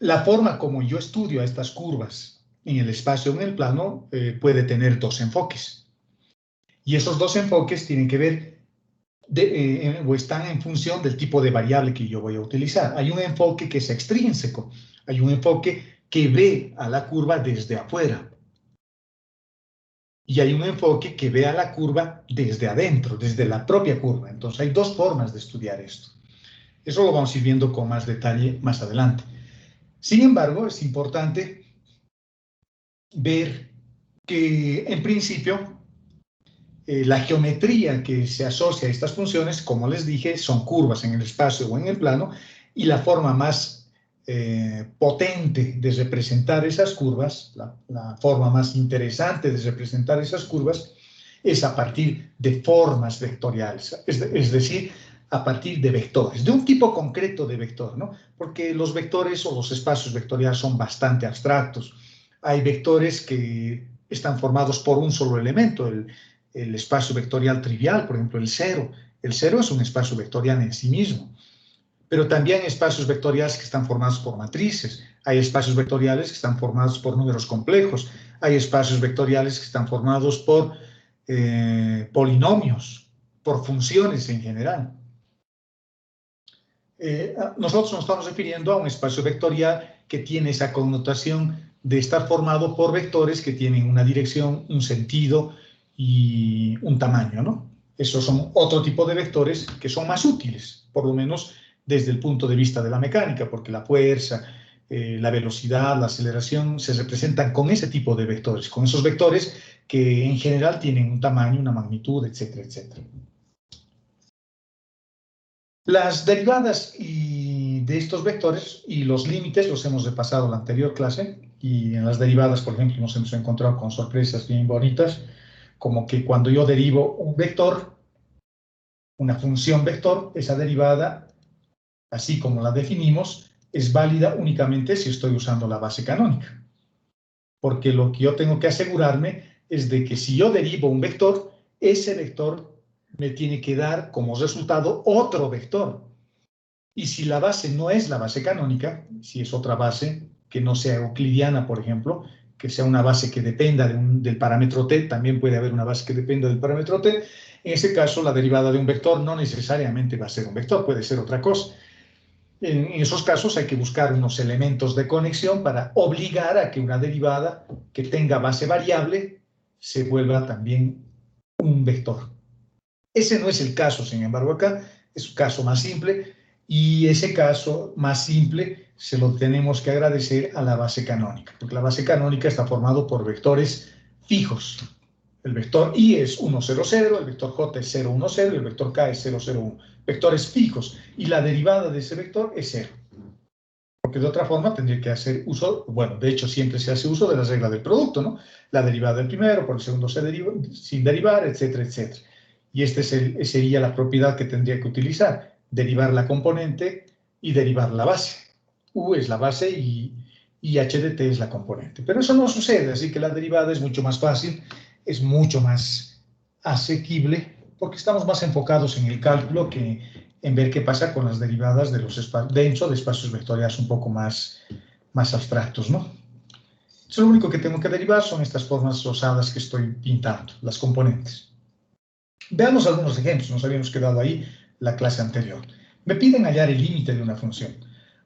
La forma como yo estudio a estas curvas en el espacio o en el plano puede tener dos enfoques. Y esos dos enfoques tienen que ver o están en función del tipo de variable que yo voy a utilizar. Hay un enfoque que es extrínseco, hay un enfoque que ve a la curva desde afuera. Y hay un enfoque que ve a la curva desde adentro, desde la propia curva. Entonces hay dos formas de estudiar esto. Eso lo vamos a ir viendo con más detalle más adelante. Sin embargo, es importante ver que en principio la geometría que se asocia a estas funciones, como les dije, son curvas en el espacio o en el plano, y la forma más potente de representar esas curvas, la forma más interesante de representar esas curvas, es a partir de formas vectoriales, es decir, a partir de vectores, de un tipo concreto de vector, ¿no? Porque los vectores o los espacios vectoriales son bastante abstractos. Hay vectores que están formados por un solo elemento, el espacio vectorial trivial, por ejemplo, el cero. El cero es un espacio vectorial en sí mismo. Pero también hay espacios vectoriales que están formados por matrices, hay espacios vectoriales que están formados por números complejos, hay espacios vectoriales que están formados por polinomios, por funciones en general. Nosotros nos estamos refiriendo a un espacio vectorial que tiene esa connotación de estar formado por vectores que tienen una dirección, un sentido y un tamaño, ¿no? Esos son otro tipo de vectores que son más útiles, por lo menos desde el punto de vista de la mecánica, porque la fuerza, la velocidad, la aceleración se representan con ese tipo de vectores, con esos vectores que en general tienen un tamaño, una magnitud, etcétera, etcétera. Las derivadas de estos vectores y los límites los hemos repasado en la anterior clase, y en las derivadas, por ejemplo, nos hemos encontrado con sorpresas bien bonitas, como que cuando yo derivo un vector, una función vector, esa derivada, así como la definimos, es válida únicamente si estoy usando la base canónica. Porque lo que yo tengo que asegurarme es de que si yo derivo un vector, ese vector me tiene que dar como resultado otro vector. Y si la base no es la base canónica, si es otra base que no sea euclidiana, por ejemplo, que sea una base que dependa del parámetro t, también puede haber una base que dependa del parámetro t, en ese caso la derivada de un vector no necesariamente va a ser un vector, puede ser otra cosa. En esos casos hay que buscar unos elementos de conexión para obligar a que una derivada que tenga base variable se vuelva también un vector. Ese no es el caso, sin embargo, acá es un caso más simple, y ese caso más simple se lo tenemos que agradecer a la base canónica, porque la base canónica está formado por vectores fijos. El vector I es 1, 0, 0, el vector J es 0, 1, 0 y el vector K es 0, 0, 1. Vectores fijos, y la derivada de ese vector es 0. Porque de otra forma tendría que hacer uso, bueno, de hecho siempre se hace uso de la regla del producto, ¿no? La derivada del primero por el segundo se deriva, sin derivar, etcétera, etcétera. Y esta sería la propiedad que tendría que utilizar: derivar la componente y derivar la base. U es la base y h de t es la componente. Pero eso no sucede, así que la derivada es mucho más fácil, es mucho más asequible, porque estamos más enfocados en el cálculo que en ver qué pasa con las derivadas de los dentro de espacios vectoriales un poco más abstractos, ¿no? Entonces, lo único que tengo que derivar son estas formas rosadas que estoy pintando, las componentes. Veamos algunos ejemplos, nos habíamos quedado ahí la clase anterior. Me piden hallar el límite de una función.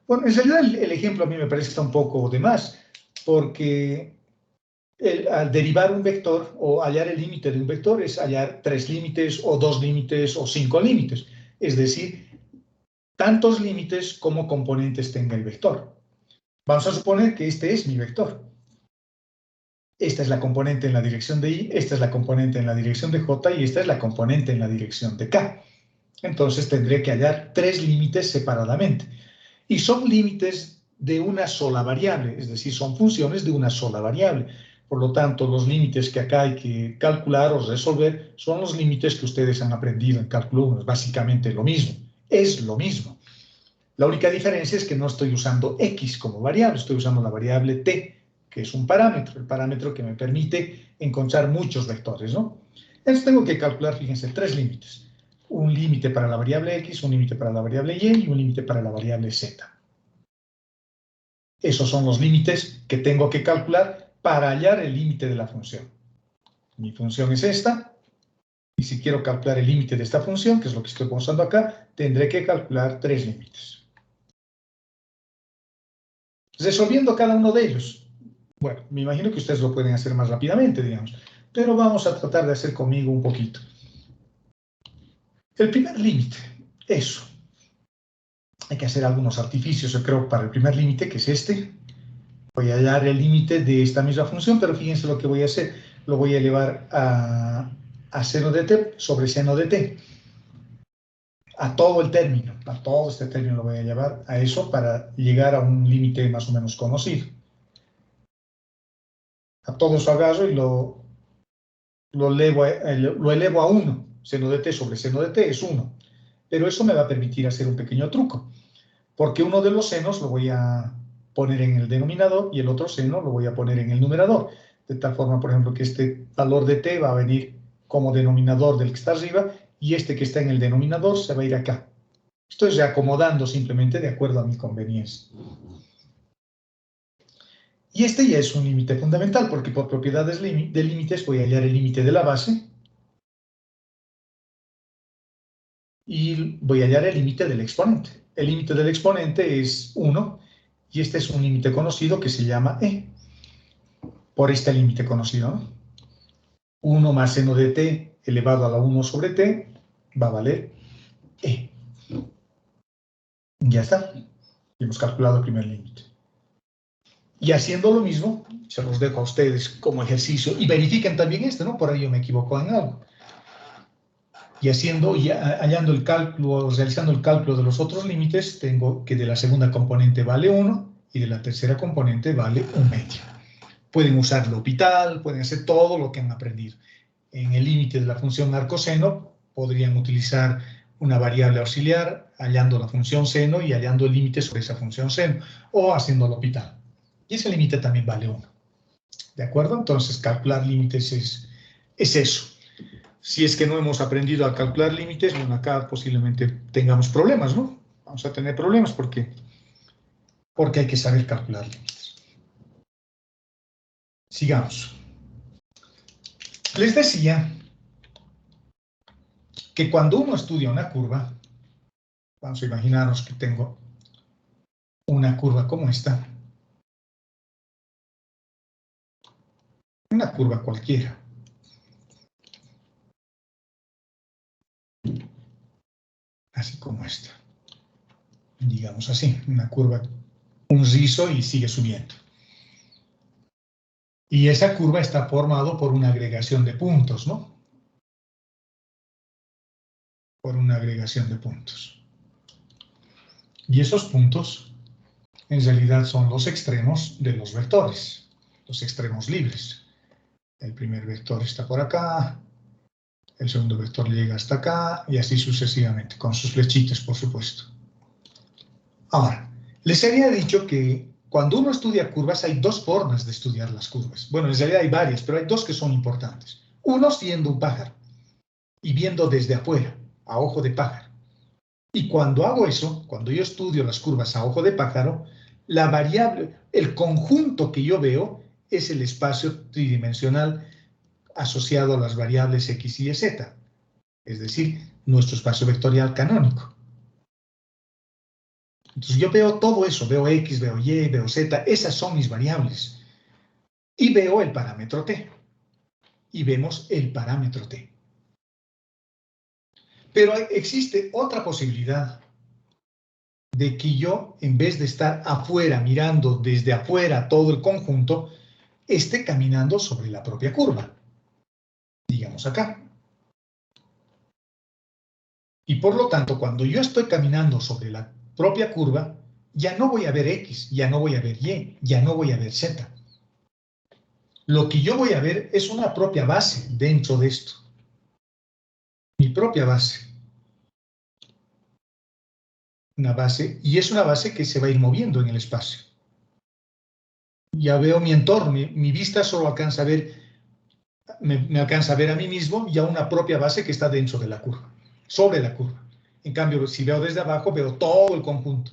Bueno, en realidad el ejemplo a mí me parece que está un poco de más, porque al derivar un vector o hallar el límite de un vector es hallar 3 límites o 2 límites o 5 límites. Es decir, tantos límites como componentes tenga el vector. Vamos a suponer que este es mi vector. Esta es la componente en la dirección de Y, esta es la componente en la dirección de J y esta es la componente en la dirección de K. Entonces tendré que hallar 3 límites separadamente. Y son límites de una sola variable, es decir, son funciones de una sola variable. Por lo tanto, los límites que acá hay que calcular o resolver son los límites que ustedes han aprendido en cálculo 1. Es básicamente lo mismo. Es lo mismo. La única diferencia es que no estoy usando x como variable, estoy usando la variable t, que es un parámetro, el parámetro que me permite encontrar muchos vectores, ¿no? Entonces tengo que calcular, fíjense, 3 límites. Un límite para la variable x, un límite para la variable y un límite para la variable z. Esos son los límites que tengo que calcular para hallar el límite de la función. Mi función es esta, y si quiero calcular el límite de esta función, que es lo que estoy mostrando acá, tendré que calcular 3 límites. Resolviendo cada uno de ellos. Bueno, me imagino que ustedes lo pueden hacer más rápidamente, digamos, pero vamos a tratar de hacer conmigo un poquito. El primer límite, eso. Hay que hacer algunos artificios, yo creo, para el primer límite, que es este. Voy a hallar el límite de esta misma función, pero fíjense lo que voy a hacer. Lo voy a elevar a seno de t sobre seno de t. A todo el término, a todo este término lo voy a llevar a eso para llegar a un límite más o menos conocido. A todo eso agarro y lo elevo a 1. Seno de t sobre seno de t es 1. Pero eso me va a permitir hacer un pequeño truco, porque uno de los senos lo voy a poner en el denominador y el otro seno lo voy a poner en el numerador. De tal forma, por ejemplo, que este valor de t va a venir como denominador del que está arriba y este que está en el denominador se va a ir acá. Estoy reacomodando simplemente de acuerdo a mi conveniencia. Y este ya es un límite fundamental, porque por propiedades de límites voy a hallar el límite de la base y voy a hallar el límite del exponente. El límite del exponente es 1 y este es un límite conocido que se llama e. Por este límite conocido, ¿no? 1 más seno de t elevado a la 1 sobre t va a valer e. Ya está. Hemos calculado el primer límite. Y haciendo lo mismo, se los dejo a ustedes como ejercicio y verifiquen también esto, ¿no? Por ahí yo me equivoco en algo. Y hallando el cálculo, realizando el cálculo de los otros límites, tengo que de la segunda componente vale 1 y de la tercera componente vale 1/2. Pueden usar L'Hopital, pueden hacer todo lo que han aprendido. En el límite de la función arcoseno podrían utilizar una variable auxiliar, hallando la función seno y hallando el límite sobre esa función seno, o haciendo L'Hopital. Y ese límite también vale 1. ¿De acuerdo? Entonces, calcular límites es eso. Si es que no hemos aprendido a calcular límites, bueno, acá posiblemente tengamos problemas, ¿no? Vamos a tener problemas porque hay que saber calcular límites. Sigamos. Les decía que cuando uno estudia una curva, vamos a imaginarnos que tengo una curva como esta, una curva cualquiera. Así como esta. Digamos así, una curva, un rizo y sigue subiendo. Y esa curva está formada por una agregación de puntos, ¿no? Por una agregación de puntos. Y esos puntos, en realidad, son los extremos de los vectores, los extremos libres. El primer vector está por acá, el segundo vector llega hasta acá, y así sucesivamente, con sus flechitas, por supuesto. Ahora, les había dicho que cuando uno estudia curvas, hay dos formas de estudiar las curvas. Bueno, en realidad hay varias, pero hay dos que son importantes. Uno siendo un pájaro, y viendo desde afuera, a ojo de pájaro. Y cuando hago eso, cuando yo estudio las curvas a ojo de pájaro, la variable, el conjunto que yo veo es el espacio tridimensional asociado a las variables x, y z, es decir, nuestro espacio vectorial canónico. Entonces yo veo todo eso, veo x, veo y, veo z, esas son mis variables. Y veo el parámetro t. Y vemos el parámetro t. Pero existe otra posibilidad de que yo, en vez de estar afuera, mirando desde afuera todo el conjunto, esté caminando sobre la propia curva. Digamos acá. Y por lo tanto, cuando yo estoy caminando sobre la propia curva, ya no voy a ver X, ya no voy a ver Y, ya no voy a ver Z. Lo que yo voy a ver es una propia base dentro de esto. Mi propia base. Una base, y es una base que se va a ir moviendo en el espacio. Ya veo mi entorno, mi vista solo alcanza a ver, me alcanza a ver a mí mismo y a una propia base que está dentro de la curva, sobre la curva. En cambio, si veo desde abajo, veo todo el conjunto.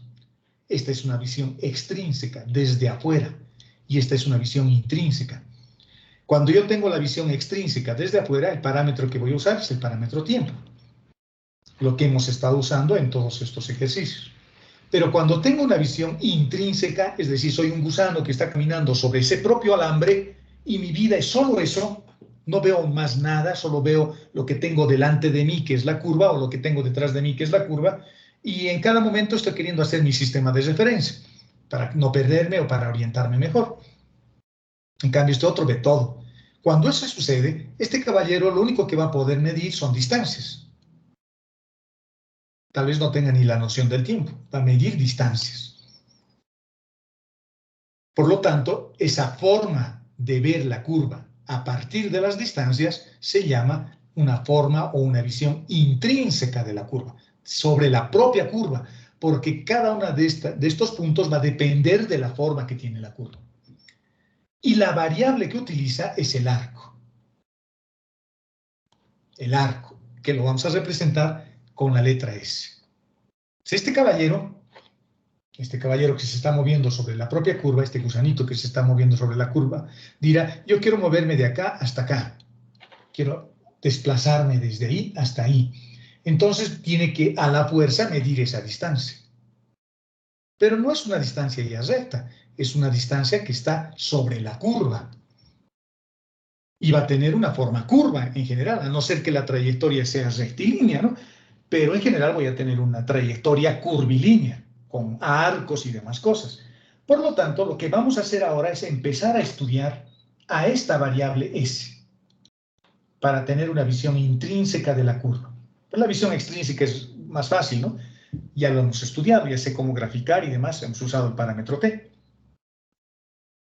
esta es una visión extrínseca, desde afuera, y esta es una visión intrínseca. Cuando yo tengo la visión extrínseca desde afuera, el parámetro que voy a usar es el parámetro tiempo, lo que hemos estado usando en todos estos ejercicios. Pero cuando tengo una visión intrínseca, es decir, soy un gusano que está caminando sobre ese propio alambre y mi vida es solo eso, no veo más nada, solo veo lo que tengo delante de mí, que es la curva, o lo que tengo detrás de mí, que es la curva, y en cada momento estoy queriendo hacer mi sistema de referencia para no perderme o para orientarme mejor. En cambio, este otro ve todo. Cuando eso sucede, este caballero lo único que va a poder medir son distancias. Tal vez no tenga ni la noción del tiempo, va a medir distancias. Por lo tanto, esa forma de ver la curva a partir de las distancias se llama una forma o una visión intrínseca de la curva, sobre la propia curva, porque cada uno de estos puntos va a depender de la forma que tiene la curva. Y la variable que utiliza es el arco. El arco, que lo vamos a representar con la letra S. Este caballero que se está moviendo sobre la propia curva, este gusanito que se está moviendo sobre la curva, dirá, yo quiero moverme de acá hasta acá. Quiero desplazarme desde ahí hasta ahí. Entonces tiene que a la fuerza medir esa distancia. Pero no es una distancia ya recta, es una distancia que está sobre la curva. Y va a tener una forma curva en general, a no ser que la trayectoria sea rectilínea, ¿no? Pero en general voy a tener una trayectoria curvilínea, con arcos y demás cosas. Por lo tanto, lo que vamos a hacer ahora es empezar a estudiar a esta variable S, para tener una visión intrínseca de la curva. Pues la visión extrínseca es más fácil, ¿no? Ya lo hemos estudiado, ya sé cómo graficar y demás, hemos usado el parámetro t.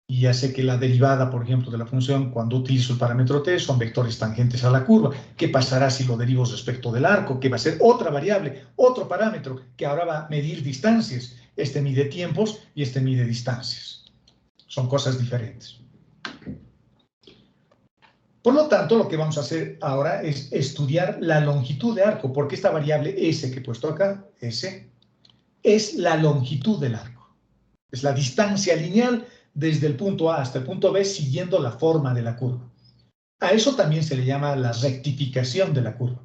Y ya sé que la derivada, por ejemplo, de la función, cuando utilizo el parámetro t, son vectores tangentes a la curva. ¿Qué pasará si lo derivo respecto del arco? Que va a ser otra variable, otro parámetro, que ahora va a medir distancias. Este mide tiempos y este mide distancias. Son cosas diferentes. Por lo tanto, lo que vamos a hacer ahora es estudiar la longitud de arco, porque esta variable S que he puesto acá, S, es la longitud del arco. Es la distancia lineal desde el punto A hasta el punto B siguiendo la forma de la curva. A eso también se le llama la rectificación de la curva.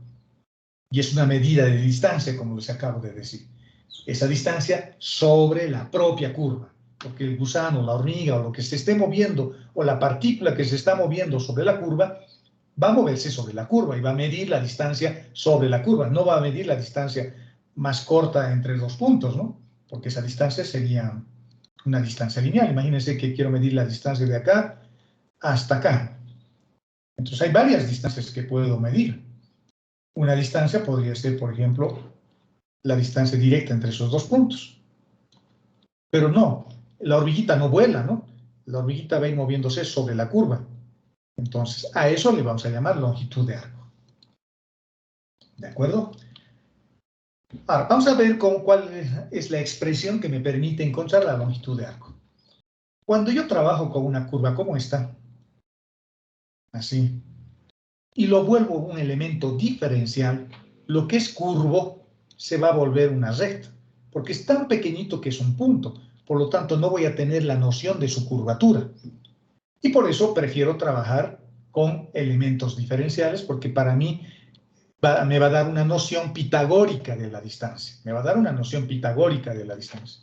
Y es una medida de distancia, como les acabo de decir. Esa distancia sobre la propia curva. Porque el gusano, la hormiga o lo que se esté moviendo o la partícula que se está moviendo sobre la curva va a moverse sobre la curva y va a medir la distancia sobre la curva. No va a medir la distancia más corta entre dos puntos, ¿no? Porque esa distancia sería una distancia lineal. Imagínense que quiero medir la distancia de acá hasta acá. Entonces hay varias distancias que puedo medir. Una distancia podría ser, por ejemplo, la distancia directa entre esos dos puntos. Pero no, la hormiguita no vuela, ¿no? La hormiguita va a ir moviéndose sobre la curva. Entonces, a eso le vamos a llamar longitud de arco. ¿De acuerdo? Ahora, vamos a ver cuál es la expresión que me permite encontrar la longitud de arco. Cuando yo trabajo con una curva como esta, así, y lo vuelvo un elemento diferencial, lo que es curvo se va a volver una recta, porque es tan pequeñito que es un punto, por lo tanto no voy a tener la noción de su curvatura. Y por eso prefiero trabajar con elementos diferenciales, porque para mí me va a dar una noción pitagórica de la distancia. Me va a dar una noción pitagórica de la distancia.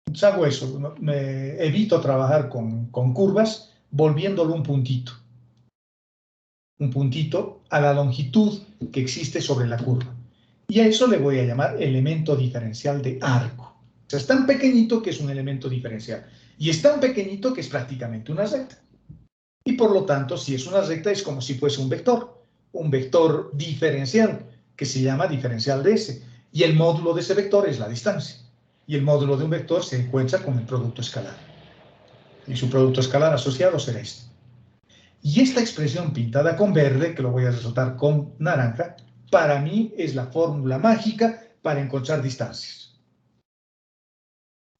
Entonces hago eso, ¿no? Evito trabajar con curvas volviéndolo un puntito a la longitud que existe sobre la curva. Y a eso le voy a llamar elemento diferencial de arco. O sea, es tan pequeñito que es un elemento diferencial. Y es tan pequeñito que es prácticamente una recta. Y por lo tanto, si es una recta, es como si fuese un vector diferencial, que se llama diferencial de S. Y el módulo de ese vector es la distancia. Y el módulo de un vector se encuentra con el producto escalar. Y su producto escalar asociado será este. Y esta expresión pintada con verde, que lo voy a resaltar con naranja, para mí es la fórmula mágica para encontrar distancias.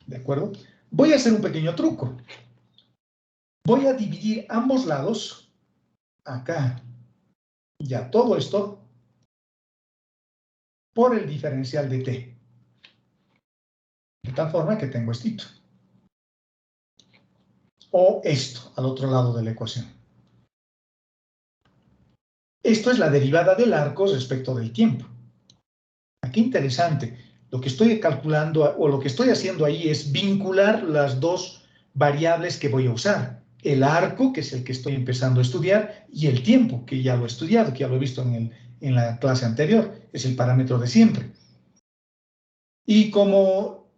¿De acuerdo? Voy a hacer un pequeño truco. Voy a dividir ambos lados, acá y a todo esto, por el diferencial de t. De tal forma que tengo esto. O esto, al otro lado de la ecuación. Esto es la derivada del arco respecto del tiempo. Qué interesante. Lo que estoy calculando o lo que estoy haciendo ahí es vincular las dos variables que voy a usar. El arco, que es el que estoy empezando a estudiar, y el tiempo, que ya lo he estudiado, que ya lo he visto en la clase anterior. Es el parámetro de siempre. Y como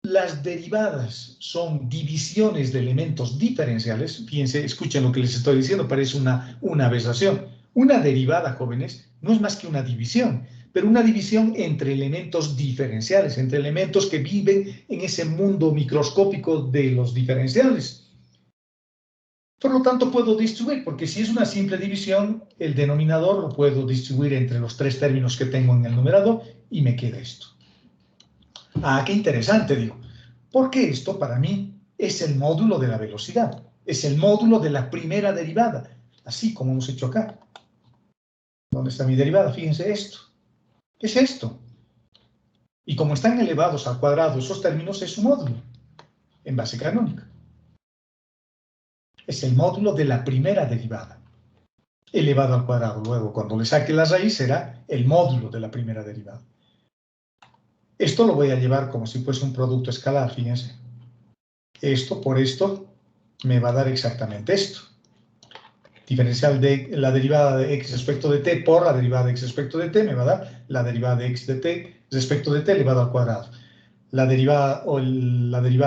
las derivadas son divisiones de elementos diferenciales, fíjense, escuchen lo que les estoy diciendo, parece una aberración. Una derivada, jóvenes, no es más que una división, pero una división entre elementos diferenciales, entre elementos que viven en ese mundo microscópico de los diferenciales. Por lo tanto, puedo distribuir, porque si es una simple división, el denominador lo puedo distribuir entre los tres términos que tengo en el numerador y me queda esto. Ah, qué interesante, digo. Porque esto para mí es el módulo de la velocidad, es el módulo de la primera derivada, así como hemos hecho acá. ¿Dónde está mi derivada? Fíjense esto. ¿Qué es esto? Y como están elevados al cuadrado esos términos, es su módulo en base canónica. Es el módulo de la primera derivada, elevado al cuadrado. Luego, cuando le saque la raíz, será el módulo de la primera derivada. Esto lo voy a llevar como si fuese un producto escalar, fíjense. Esto por esto me va a dar exactamente esto. Diferencial de la derivada de x respecto de t por la derivada de x respecto de t me va a dar la derivada de x de t respecto de t elevado al cuadrado. La derivada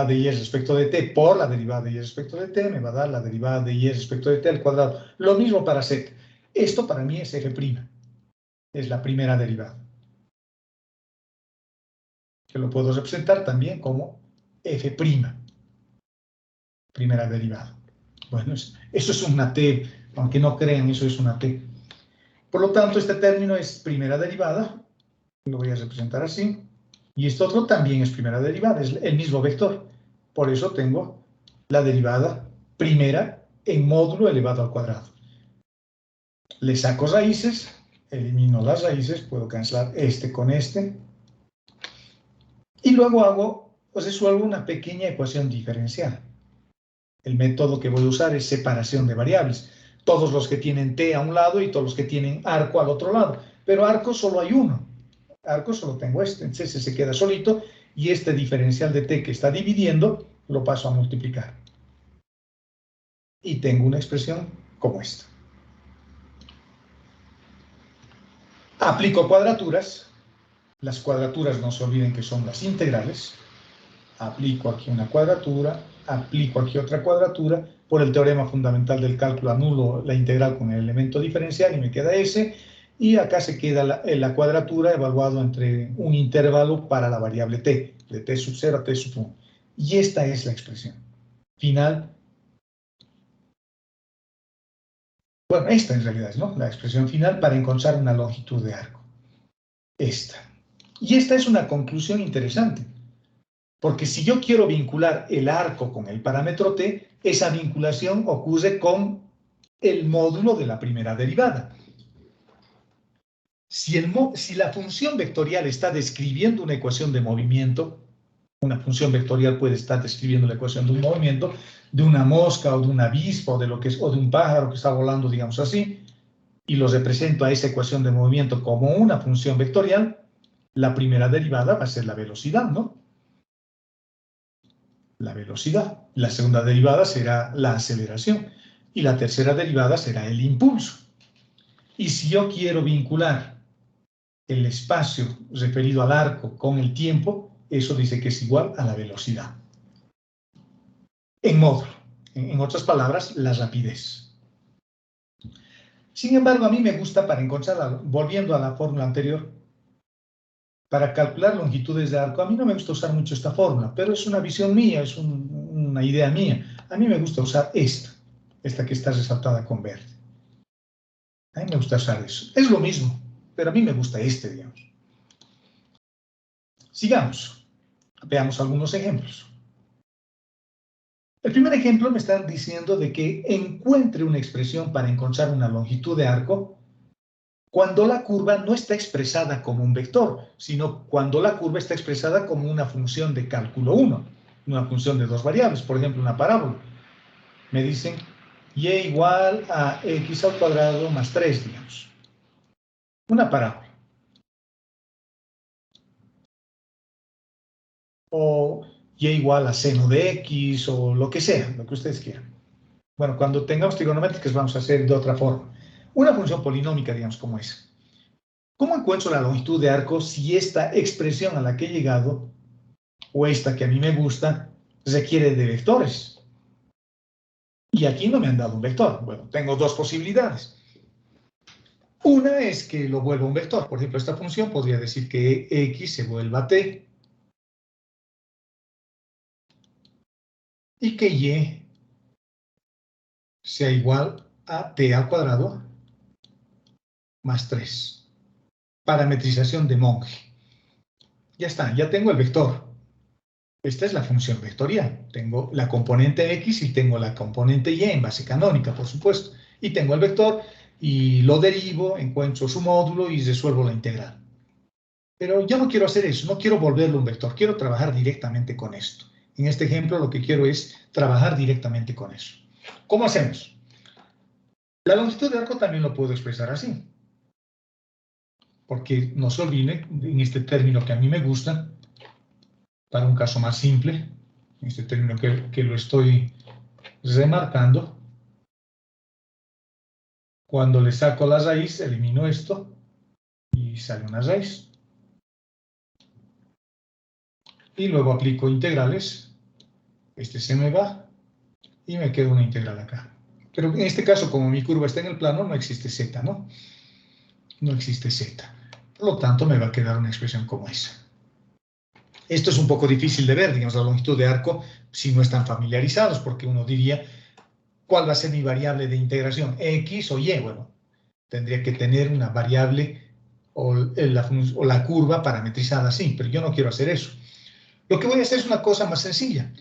de y respecto de t por la derivada de y respecto de t me va a dar la derivada de y respecto de t al cuadrado. Lo mismo para z. Esto para mí es f'. Es la primera derivada. Que lo puedo representar también como f'. Primera derivada. Bueno, eso es una t. Aunque no crean, eso es una t. Por lo tanto, este término es primera derivada. Lo voy a representar así. Y este otro también es primera derivada, es el mismo vector. Por eso tengo la derivada primera en módulo elevado al cuadrado. Le saco raíces, elimino las raíces, puedo cancelar este con este. Y luego resuelvo una pequeña ecuación diferencial. El método que voy a usar es separación de variables. Todos los que tienen t a un lado y todos los que tienen arco al otro lado. Pero arco solo hay uno. Arco solo tengo este, entonces se queda solito y este diferencial de t que está dividiendo lo paso a multiplicar. Y tengo una expresión como esta. Aplico cuadraturas. Las cuadraturas no se olviden que son las integrales. Aplico aquí una cuadratura, aplico aquí otra cuadratura. Por el teorema fundamental del cálculo anulo la integral con el elemento diferencial y me queda ese. Y acá se queda la cuadratura evaluado entre un intervalo para la variable t, de t sub 0 a t sub 1. Y esta es la expresión final. Bueno, esta en realidad es, ¿no?, la expresión final para encontrar una longitud de arco. Esta. Y esta es una conclusión interesante. Porque si yo quiero vincular el arco con el parámetro t, esa vinculación ocurre con el módulo de la primera derivada. Si la función vectorial está describiendo una ecuación de movimiento, una función vectorial puede estar describiendo la ecuación de un movimiento, de una mosca o de una avispa o de un pájaro que está volando, digamos así, y lo represento a esa ecuación de movimiento como una función vectorial, la primera derivada va a ser la velocidad, ¿no? La velocidad. La segunda derivada será la aceleración. Y la tercera derivada será el impulso. Y si yo quiero vincular el espacio referido al arco con el tiempo, eso dice que es igual a la velocidad. En módulo. En otras palabras, la rapidez. Sin embargo, a mí me gusta para encontrar, volviendo a la fórmula anterior, para calcular longitudes de arco, a mí no me gusta usar mucho esta fórmula, pero es una visión mía, es una idea mía. A mí me gusta usar esta que está resaltada con verde. A mí me gusta usar eso. Es lo mismo, pero a mí me gusta digamos. Sigamos. Veamos algunos ejemplos. El primer ejemplo me está diciendo de que encuentre una expresión para encontrar una longitud de arco cuando la curva no está expresada como un vector, sino cuando la curva está expresada como una función de cálculo 1, una función de dos variables, por ejemplo, una parábola. Me dicen y igual a x al cuadrado más 3, digamos. Una parábola. O y igual a seno de x, o lo que sea, lo que ustedes quieran. Bueno, cuando tengamos trigonométricas vamos a hacer de otra forma. Una función polinómica, digamos, como esa. ¿Cómo encuentro la longitud de arco si esta expresión a la que he llegado, o esta que a mí me gusta, requiere de vectores? Y aquí no me han dado un vector. Bueno, tengo dos posibilidades. Una es que lo vuelva un vector. Por ejemplo, esta función podría decir que x se vuelva t y que y sea igual a t al cuadrado más 3. Parametrización de Monge. Ya está, ya tengo el vector. Esta es la función vectorial. Tengo la componente x y tengo la componente y en base canónica, por supuesto. Y tengo el vector y lo derivo, encuentro su módulo y resuelvo la integral. Pero yo no quiero hacer eso, no quiero volverlo un vector, quiero trabajar directamente con esto. En este ejemplo lo que quiero es trabajar directamente con eso. ¿Cómo hacemos? La longitud de arco también lo puedo expresar así. Porque no se olviden, en este término que a mí me gusta, para un caso más simple, este término que lo estoy remarcando, cuando le saco la raíz, elimino esto y sale una raíz. Y luego aplico integrales, este se me va y me queda una integral acá. Pero en este caso, como mi curva está en el plano, no existe z, ¿no? No existe z. Por lo tanto, me va a quedar una expresión como esa. Esto es un poco difícil de ver, digamos, la longitud de arco, si no están familiarizados, porque uno diría, ¿cuál va a ser mi variable de integración? ¿X o Y? Bueno, tendría que tener una variable o la curva parametrizada así, pero yo no quiero hacer eso. Lo que voy a hacer es una cosa más sencilla.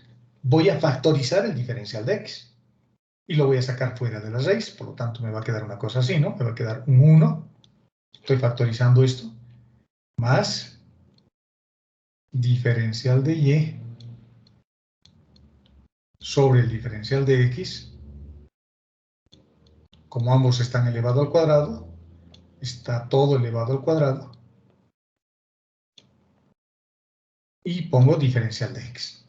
Voy a factorizar el diferencial de x y lo voy a sacar fuera de la raíz, por lo tanto me va a quedar una cosa así, ¿no? Me va a quedar un 1, estoy factorizando esto, más diferencial de y sobre el diferencial de x. Como ambos están elevado al cuadrado, está todo elevado al cuadrado. Y pongo diferencial de x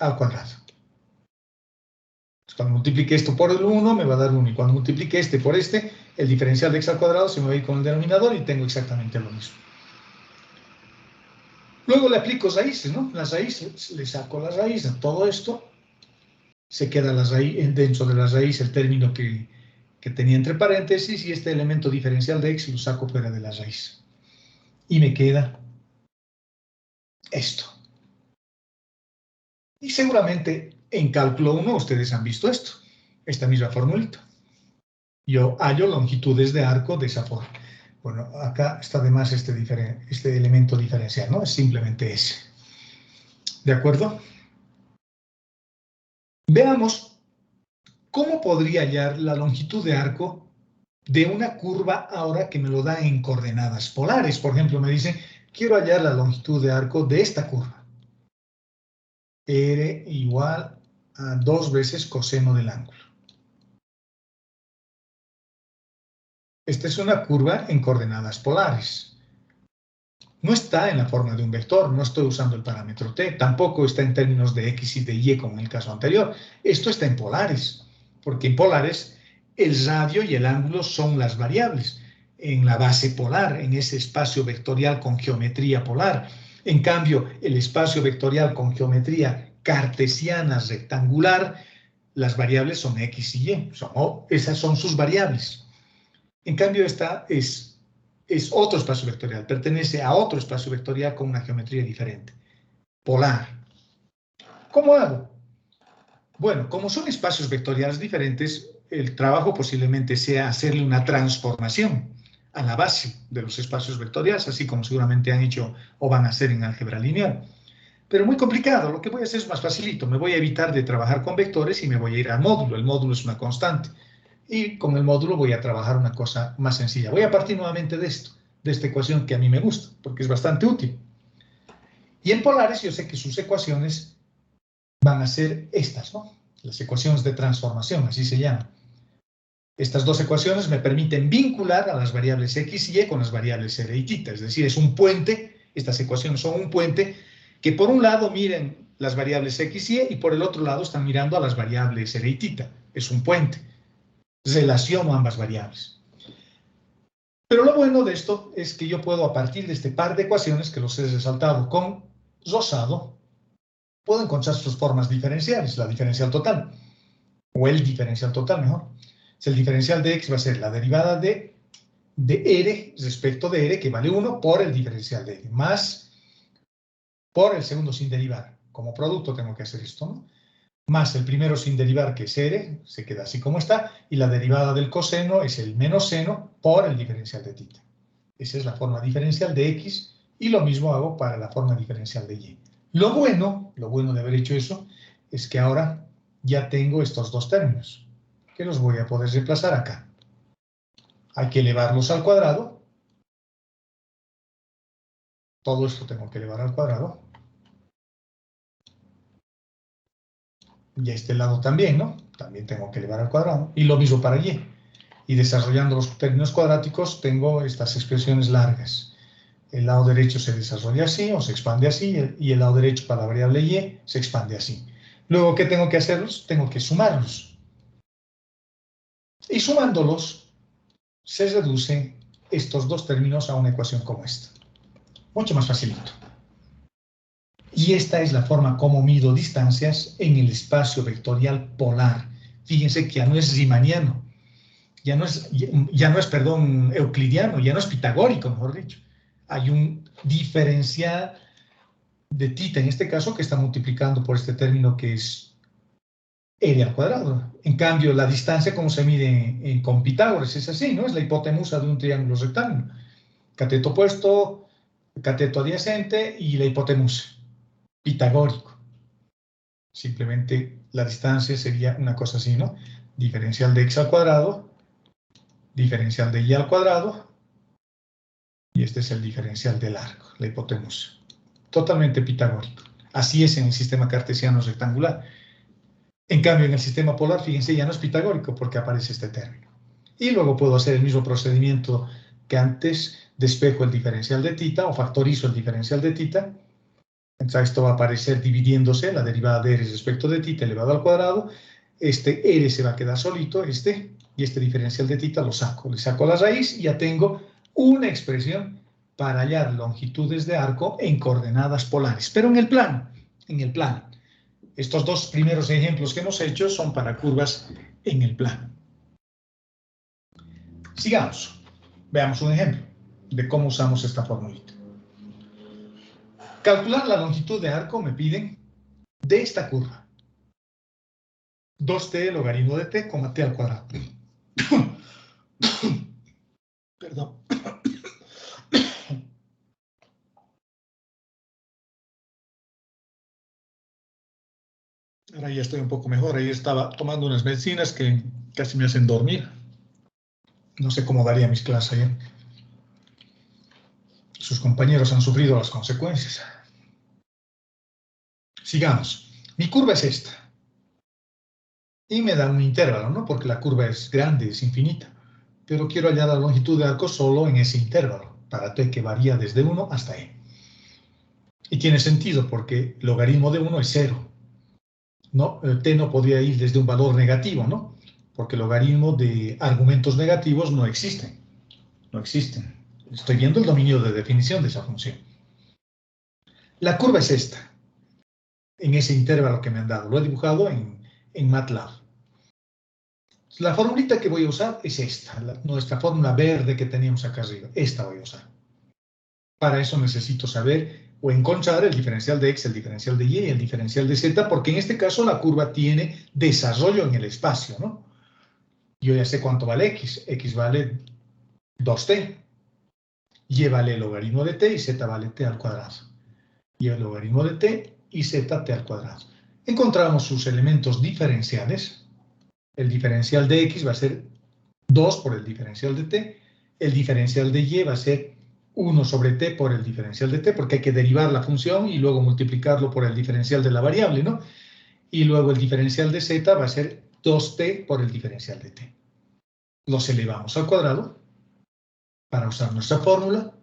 al cuadrado. Entonces, cuando multiplique esto por el 1, me va a dar 1. Y cuando multiplique este por este, el diferencial de x al cuadrado se me va a ir con el denominador y tengo exactamente lo mismo. Luego le aplico raíces, ¿no? Las raíces, le saco la raíz a todo esto. Se queda la raíz, dentro de la raíz el término que tenía entre paréntesis y este elemento diferencial de x lo saco fuera de la raíz. Y me queda esto. Y seguramente en cálculo 1 ustedes han visto esto, esta misma formulita. Yo hallo longitudes de arco de esa forma. Bueno, acá está además este elemento diferencial, ¿no? Es simplemente ese. ¿De acuerdo? Veamos cómo podría hallar la longitud de arco de una curva ahora que me lo da en coordenadas polares. Por ejemplo, me dice, quiero hallar la longitud de arco de esta curva. R igual a 2 veces coseno del ángulo. Esta es una curva en coordenadas polares. No está en la forma de un vector, no estoy usando el parámetro t, tampoco está en términos de x y de y como en el caso anterior. Esto está en polares, porque en polares el radio y el ángulo son las variables. En la base polar, en ese espacio vectorial con geometría polar. En cambio, el espacio vectorial con geometría cartesiana rectangular, las variables son x y y, esas son sus variables. En cambio, esta es otro espacio vectorial, pertenece a otro espacio vectorial con una geometría diferente, polar. ¿Cómo hago? Bueno, como son espacios vectoriales diferentes, el trabajo posiblemente sea hacerle una transformación a la base de los espacios vectoriales, así como seguramente han hecho o van a hacer en álgebra lineal. Pero muy complicado, lo que voy a hacer es más facilito, me voy a evitar de trabajar con vectores y me voy a ir al módulo. El módulo es una constante. Y con el módulo voy a trabajar una cosa más sencilla. Voy a partir nuevamente de esto, de esta ecuación que a mí me gusta, porque es bastante útil. Y en polares yo sé que sus ecuaciones van a ser estas, ¿no? Las ecuaciones de transformación, así se llaman. Estas dos ecuaciones me permiten vincular a las variables x y y con las variables r y θ. Es decir, es un puente, estas ecuaciones son un puente que por un lado miren las variables x y y por el otro lado están mirando a las variables r y θ. Es un puente. Relaciono ambas variables. Pero lo bueno de esto es que yo puedo, a partir de este par de ecuaciones que los he resaltado con rosado, puedo encontrar sus formas diferenciales, la diferencial total, o el diferencial total, mejor. El diferencial de x va a ser la derivada de r respecto de r, que vale 1, por el diferencial de r, más por el segundo sin derivar. Como producto tengo que hacer esto, ¿no? Más el primero sin derivar, que es r, se queda así como está, y la derivada del coseno es el menos seno por el diferencial de θ. Esa es la forma diferencial de x, y lo mismo hago para la forma diferencial de y. Lo bueno de haber hecho eso, es que ahora ya tengo estos dos términos, que los voy a poder reemplazar acá. Hay que elevarlos al cuadrado. Todo esto tengo que elevar al cuadrado. Y a este lado también, ¿no? También tengo que elevar al cuadrado. Y lo mismo para y. Y desarrollando los términos cuadráticos, tengo estas expresiones largas. El lado derecho se desarrolla así, o se expande así, y el lado derecho para la variable y se expande así. Luego, ¿qué tengo que hacerlos? Tengo que sumarlos. Y sumándolos, se reducen estos dos términos a una ecuación como esta. Mucho más facilito. Y esta es la forma como mido distancias en el espacio vectorial polar. Fíjense que ya no es riemanniano, ya no es, euclidiano, ya no es pitagórico, mejor dicho. Hay un diferencial de θ en este caso que está multiplicando por este término que es r al cuadrado. En cambio, la distancia, como se mide con Pitágoras, es así, ¿no? Es la hipotenusa de un triángulo rectángulo. Cateto opuesto, cateto adyacente y la hipotenusa. Pitagórico. Simplemente la distancia sería una cosa así, ¿no? Diferencial de x al cuadrado, diferencial de y al cuadrado, y este es el diferencial del arco, la hipotenusa. Totalmente pitagórico. Así es en el sistema cartesiano rectangular. En cambio, en el sistema polar, fíjense, ya no es pitagórico porque aparece este término. Y luego puedo hacer el mismo procedimiento que antes, despejo el diferencial de θ o factorizo el diferencial de θ. Entonces esto va a aparecer dividiéndose, la derivada de r respecto de θ elevado al cuadrado. Este r se va a quedar solito, y este diferencial de θ lo saco. Le saco la raíz y ya tengo una expresión para hallar longitudes de arco en coordenadas polares. Pero en el plano, Estos dos primeros ejemplos que hemos hecho son para curvas en el plano. Sigamos. Veamos un ejemplo de cómo usamos esta formulita. Calcular la longitud de arco me piden de esta curva. 2t logaritmo de t, t al cuadrado. Perdón. Ahora ya estoy un poco mejor. Ayer estaba tomando unas medicinas que casi me hacen dormir. No sé cómo daría mis clases ayer. Sus compañeros han sufrido las consecuencias. Sigamos. Mi curva es esta. Y me da un intervalo, ¿no? Porque la curva es grande, es infinita. Pero quiero hallar la longitud de arco solo en ese intervalo, para t que varía desde 1 hasta e. Y tiene sentido porque logaritmo de 1 es 0. ¿No? T no podría ir desde un valor negativo, ¿no? Porque logaritmo de argumentos negativos no existen. No existen. Estoy viendo el dominio de definición de esa función. La curva es esta, en ese intervalo que me han dado. Lo he dibujado en MATLAB. La formulita que voy a usar es esta, nuestra fórmula verde que teníamos acá arriba. Esta voy a usar. Para eso necesito saber o encontrar el diferencial de x, el diferencial de y, el diferencial de z, porque en este caso la curva tiene desarrollo en el espacio, ¿no? Yo ya sé cuánto vale x. X vale 2t. Y vale el logaritmo de t y z vale t al cuadrado. Y el logaritmo de t y z t al cuadrado. Encontramos sus elementos diferenciales. El diferencial de x va a ser 2 por el diferencial de t. El diferencial de y va a ser 1 sobre t por el diferencial de t, porque hay que derivar la función y luego multiplicarlo por el diferencial de la variable, ¿no? Y luego el diferencial de z va a ser 2t por el diferencial de t. Los elevamos al cuadrado para usar nuestra fórmula.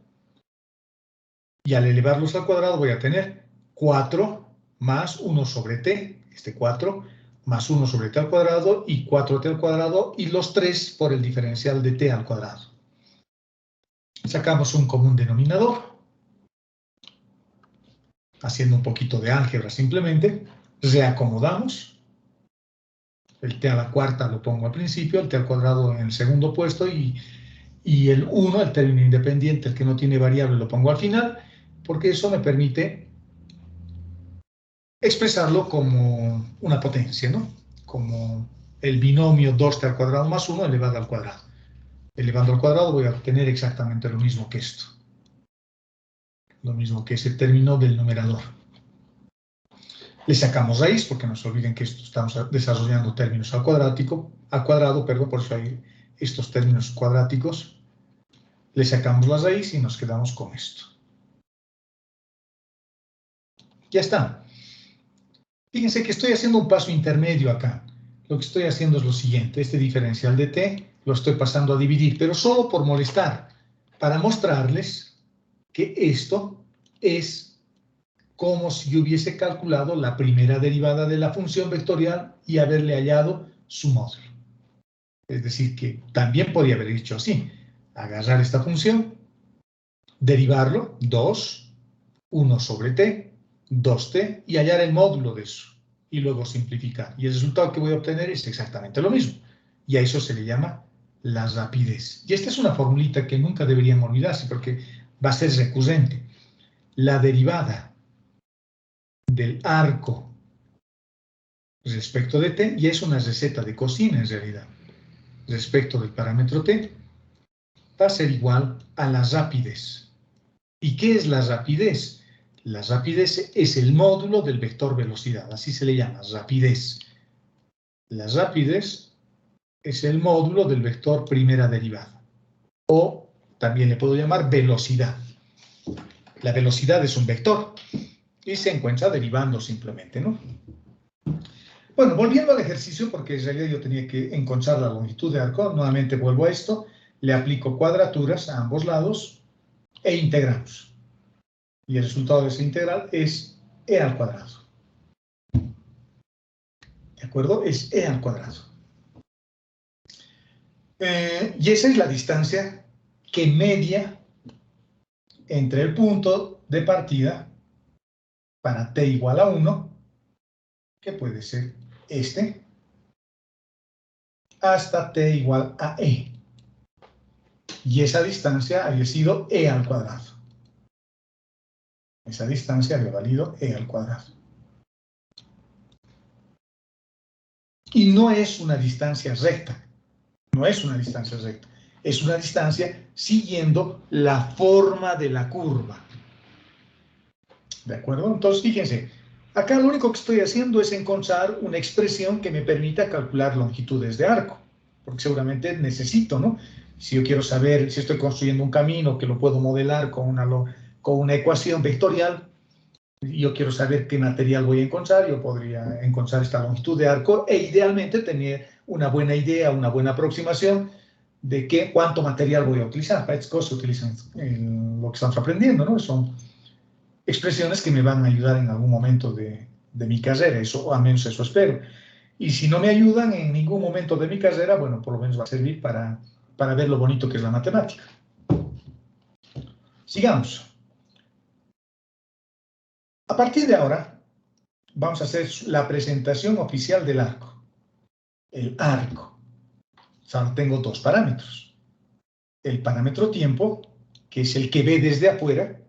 Y al elevarlos al cuadrado voy a tener 4 más 1 sobre t, este 4, más 1 sobre t al cuadrado y 4t al cuadrado y los 3 por el diferencial de t al cuadrado. Sacamos un común denominador, haciendo un poquito de álgebra simplemente, reacomodamos, el t a la cuarta lo pongo al principio, el t al cuadrado en el segundo puesto y el 1, el término independiente, el que no tiene variable, lo pongo al final, porque eso me permite expresarlo como una potencia, ¿no? Como el binomio 2t al cuadrado más 1 elevado al cuadrado. Elevando al cuadrado voy a obtener exactamente lo mismo que esto. Lo mismo que ese término del numerador. Le sacamos raíz, porque no se olviden que estamos desarrollando términos al cuadrado, perdón, por eso hay estos términos cuadráticos. Le sacamos la raíz y nos quedamos con esto. Ya está. Fíjense que estoy haciendo un paso intermedio acá. Lo que estoy haciendo es lo siguiente. Este diferencial de t lo estoy pasando a dividir, pero solo por molestar, para mostrarles que esto es como si yo hubiese calculado la primera derivada de la función vectorial y haberle hallado su módulo. Es decir, que también podría haber dicho así. Agarrar esta función, derivarlo, 2, 1 sobre t, 2t, y hallar el módulo de eso. Y luego simplificar. Y el resultado que voy a obtener es exactamente lo mismo. Y a eso se le llama la rapidez. Y esta es una formulita que nunca deberían olvidarse porque va a ser recurrente. La derivada del arco respecto de t, y es una receta de cocina en realidad, respecto del parámetro t, va a ser igual a la rapidez. ¿Y qué es la rapidez? La rapidez es el módulo del vector velocidad, así se le llama, rapidez. La rapidez es el módulo del vector primera derivada. O también le puedo llamar velocidad. La velocidad es un vector y se encuentra derivando simplemente, ¿no? Bueno, volviendo al ejercicio, porque en realidad yo tenía que encontrar la longitud de arco, nuevamente vuelvo a esto, le aplico cuadraturas a ambos lados e integramos. Y el resultado de esa integral es e al cuadrado. ¿De acuerdo? Es e al cuadrado. Y esa es la distancia que media entre el punto de partida para t igual a 1, que puede ser este, hasta t igual a e. Y esa distancia había sido e al cuadrado. Esa distancia había valido e al cuadrado. Y no es una distancia recta. No es una distancia recta. Es una distancia siguiendo la forma de la curva. ¿De acuerdo? Entonces, fíjense, acá lo único que estoy haciendo es encontrar una expresión que me permita calcular longitudes de arco. Porque seguramente necesito, ¿no? Si yo quiero saber si estoy construyendo un camino que lo puedo modelar con una ecuación vectorial, yo quiero saber qué material voy a encontrar, yo podría encontrar esta longitud de arco e idealmente tener una buena idea, una buena aproximación de cuánto material voy a utilizar. Para estas cosas se utilizan lo que estamos aprendiendo, ¿no? Son expresiones que me van a ayudar en algún momento de mi carrera, eso, o al menos eso espero. Y si no me ayudan en ningún momento de mi carrera, bueno, por lo menos va a servir para ver lo bonito que es la matemática. Sigamos. A partir de ahora, vamos a hacer la presentación oficial del arco. El arco. O sea, tengo dos parámetros. El parámetro tiempo, que es el que ve desde afuera,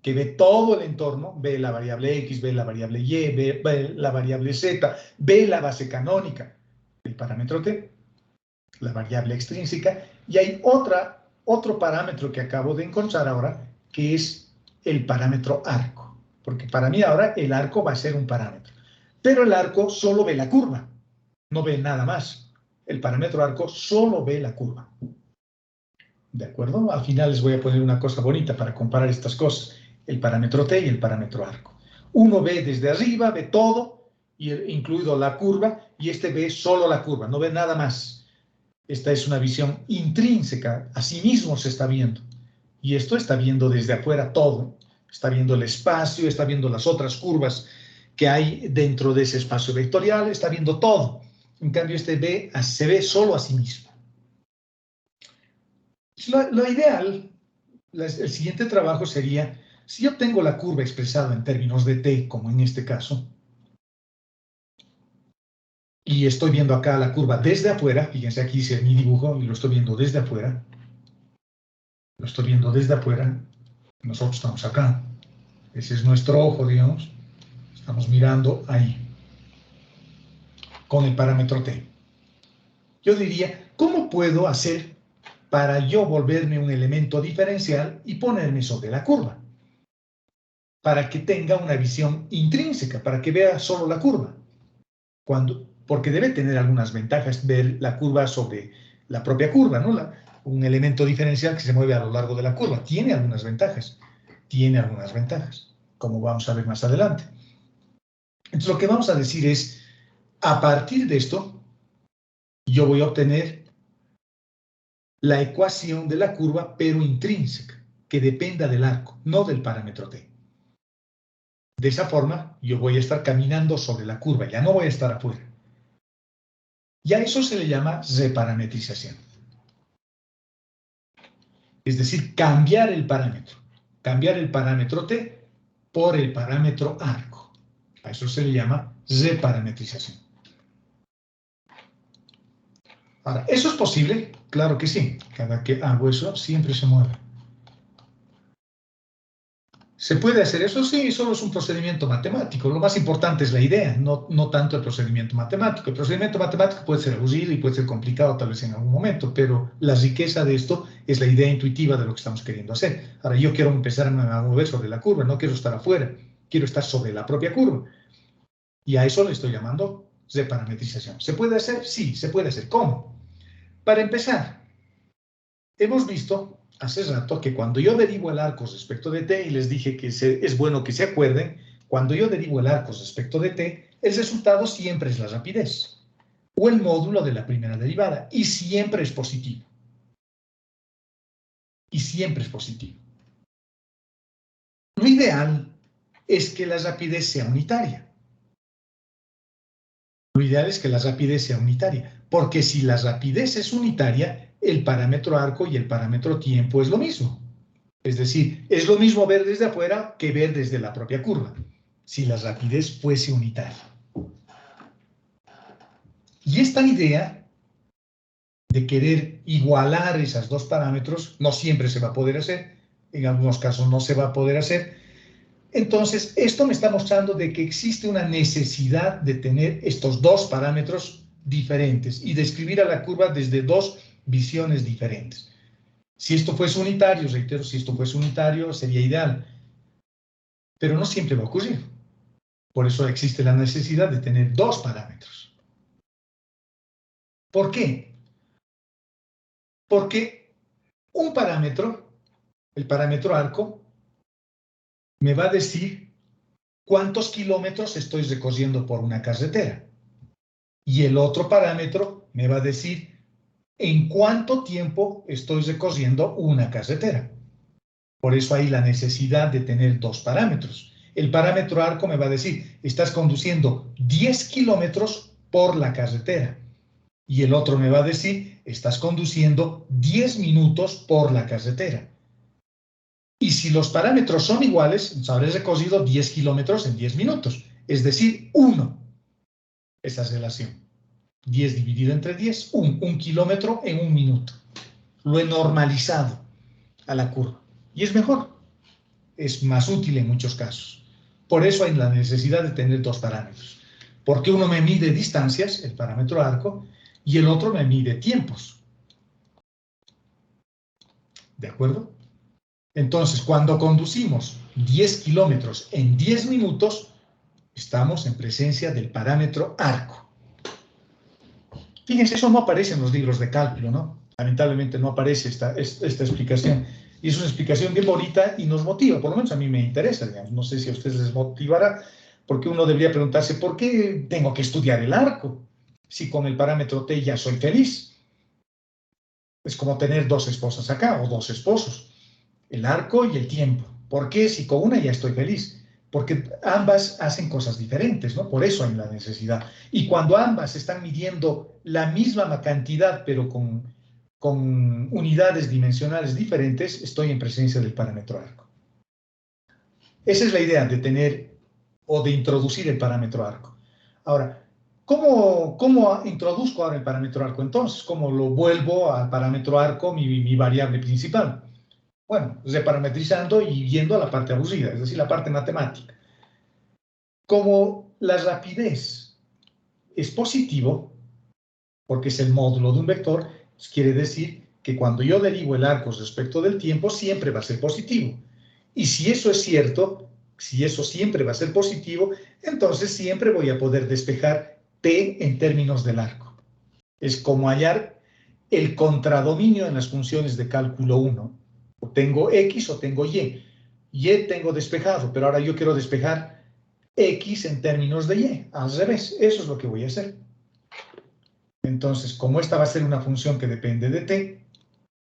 que ve todo el entorno, ve la variable X, ve la variable Y, ve la variable Z, ve la base canónica. El parámetro T, la variable extrínseca, y hay otro parámetro que acabo de encontrar ahora, que es el parámetro arco. Porque para mí ahora el arco va a ser un parámetro. Pero el arco solo ve la curva, no ve nada más. el parámetro arco solo ve la curva. ¿De acuerdo? Al final les voy a poner una cosa bonita para comparar estas cosas. El parámetro T y el parámetro arco. Uno ve desde arriba, ve todo, incluido la curva, y este ve solo la curva, no ve nada más. Esta es una visión intrínseca, a sí mismo se está viendo. Y esto está viendo desde afuera todo. Está viendo el espacio, está viendo las otras curvas que hay dentro de ese espacio vectorial, está viendo todo. En cambio, este se ve solo a sí mismo. Lo ideal, el siguiente trabajo sería, si yo tengo la curva expresada en términos de t, como en este caso, y estoy viendo acá la curva desde afuera, fíjense aquí hice mi dibujo y lo estoy viendo desde afuera, nosotros estamos acá, ese es nuestro ojo, digamos, estamos mirando ahí, con el parámetro t. Yo diría, ¿cómo puedo hacer para yo volverme un elemento diferencial y ponerme sobre la curva? Para que tenga una visión intrínseca, para que vea solo la curva. Porque debe tener algunas ventajas ver la curva sobre la propia curva, ¿no? Un elemento diferencial que se mueve a lo largo de la curva. Tiene algunas ventajas, como vamos a ver más adelante. Entonces lo que vamos a decir es, a partir de esto, yo voy a obtener la ecuación de la curva, pero intrínseca, que dependa del arco, no del parámetro t. De esa forma, yo voy a estar caminando sobre la curva, ya no voy a estar afuera. Y a eso se le llama reparametrización. Es decir, cambiar el parámetro t por el parámetro arco. A eso se le llama reparametrización. Ahora, ¿eso es posible? Claro que sí. Cada que hago eso, siempre se mueve. ¿Se puede hacer eso? Sí, solo es un procedimiento matemático. Lo más importante es la idea, no tanto el procedimiento matemático. El procedimiento matemático puede ser aburrido y puede ser complicado tal vez en algún momento, pero la riqueza de esto es la idea intuitiva de lo que estamos queriendo hacer. Ahora, yo quiero empezar a mover sobre la curva, no quiero estar afuera, quiero estar sobre la propia curva. Y a eso le estoy llamando reparametrización. ¿Se puede hacer? Sí, se puede hacer. ¿Cómo? Para empezar, hemos visto hace rato que cuando yo derivo el arco respecto de t, y les dije que es bueno que se acuerden, cuando yo derivo el arco respecto de t, el resultado siempre es la rapidez, o el módulo de la primera derivada, y siempre es positivo. Lo ideal es que la rapidez sea unitaria. Porque si la rapidez es unitaria, el parámetro arco y el parámetro tiempo es lo mismo. Es decir, es lo mismo ver desde afuera que ver desde la propia curva, si la rapidez fuese unitaria. Y esta idea de querer igualar esos dos parámetros no siempre se va a poder hacer, en algunos casos no se va a poder hacer. Entonces, esto me está mostrando de que existe una necesidad de tener estos dos parámetros diferentes y describir a la curva desde dos visiones diferentes. Si esto fuese unitario, reitero, si esto fuese unitario sería ideal, pero no siempre va a ocurrir. Por eso existe la necesidad de tener dos parámetros. ¿Por qué? Porque un parámetro, el parámetro arco, me va a decir cuántos kilómetros estoy recorriendo por una carretera. Y el otro parámetro me va a decir en cuánto tiempo estoy recorriendo una carretera. Por eso hay la necesidad de tener dos parámetros. El parámetro arco me va a decir, estás conduciendo 10 kilómetros por la carretera. Y el otro me va a decir, estás conduciendo 10 minutos por la carretera. Y si los parámetros son iguales, habré recorrido 10 kilómetros en 10 minutos. Es decir, 1. Esa es relación. 10 dividido entre 10, 1 kilómetro en 1 minuto. Lo he normalizado a la curva. Y es mejor. Es más útil en muchos casos. Por eso hay la necesidad de tener dos parámetros. Porque uno me mide distancias, el parámetro arco, y el otro me mide tiempos. ¿De acuerdo? Entonces, cuando conducimos 10 kilómetros en 10 minutos, estamos en presencia del parámetro arco. Fíjense, eso no aparece en los libros de cálculo, ¿no? Lamentablemente no aparece esta explicación. Y es una explicación bien bonita y nos motiva, por lo menos a mí me interesa, digamos. No sé si a ustedes les motivará, porque uno debería preguntarse, ¿por qué tengo que estudiar el arco? Si con el parámetro T ya soy feliz. Es como tener dos esposas acá, o dos esposos. El arco y el tiempo. ¿Por qué si con una ya estoy feliz? Porque ambas hacen cosas diferentes, ¿no? Por eso hay la necesidad. Y cuando ambas están midiendo la misma cantidad, pero con unidades dimensionales diferentes, estoy en presencia del parámetro arco. Esa es la idea de tener o de introducir el parámetro arco. Ahora, ¿cómo introduzco ahora el parámetro arco entonces? ¿Cómo lo vuelvo al parámetro arco mi variable principal? Bueno, reparametrizando y viendo la parte aburrida, es decir, la parte matemática. Como la rapidez es positivo, porque es el módulo de un vector, pues quiere decir que cuando yo derivo el arco respecto del tiempo, siempre va a ser positivo. Y si eso es cierto, si eso siempre va a ser positivo, entonces siempre voy a poder despejar t en términos del arco. Es como hallar el contradominio en las funciones de cálculo 1. O tengo x o tengo y. Y tengo despejado, pero ahora yo quiero despejar x en términos de y. Al revés, eso es lo que voy a hacer. Entonces, como esta va a ser una función que depende de t,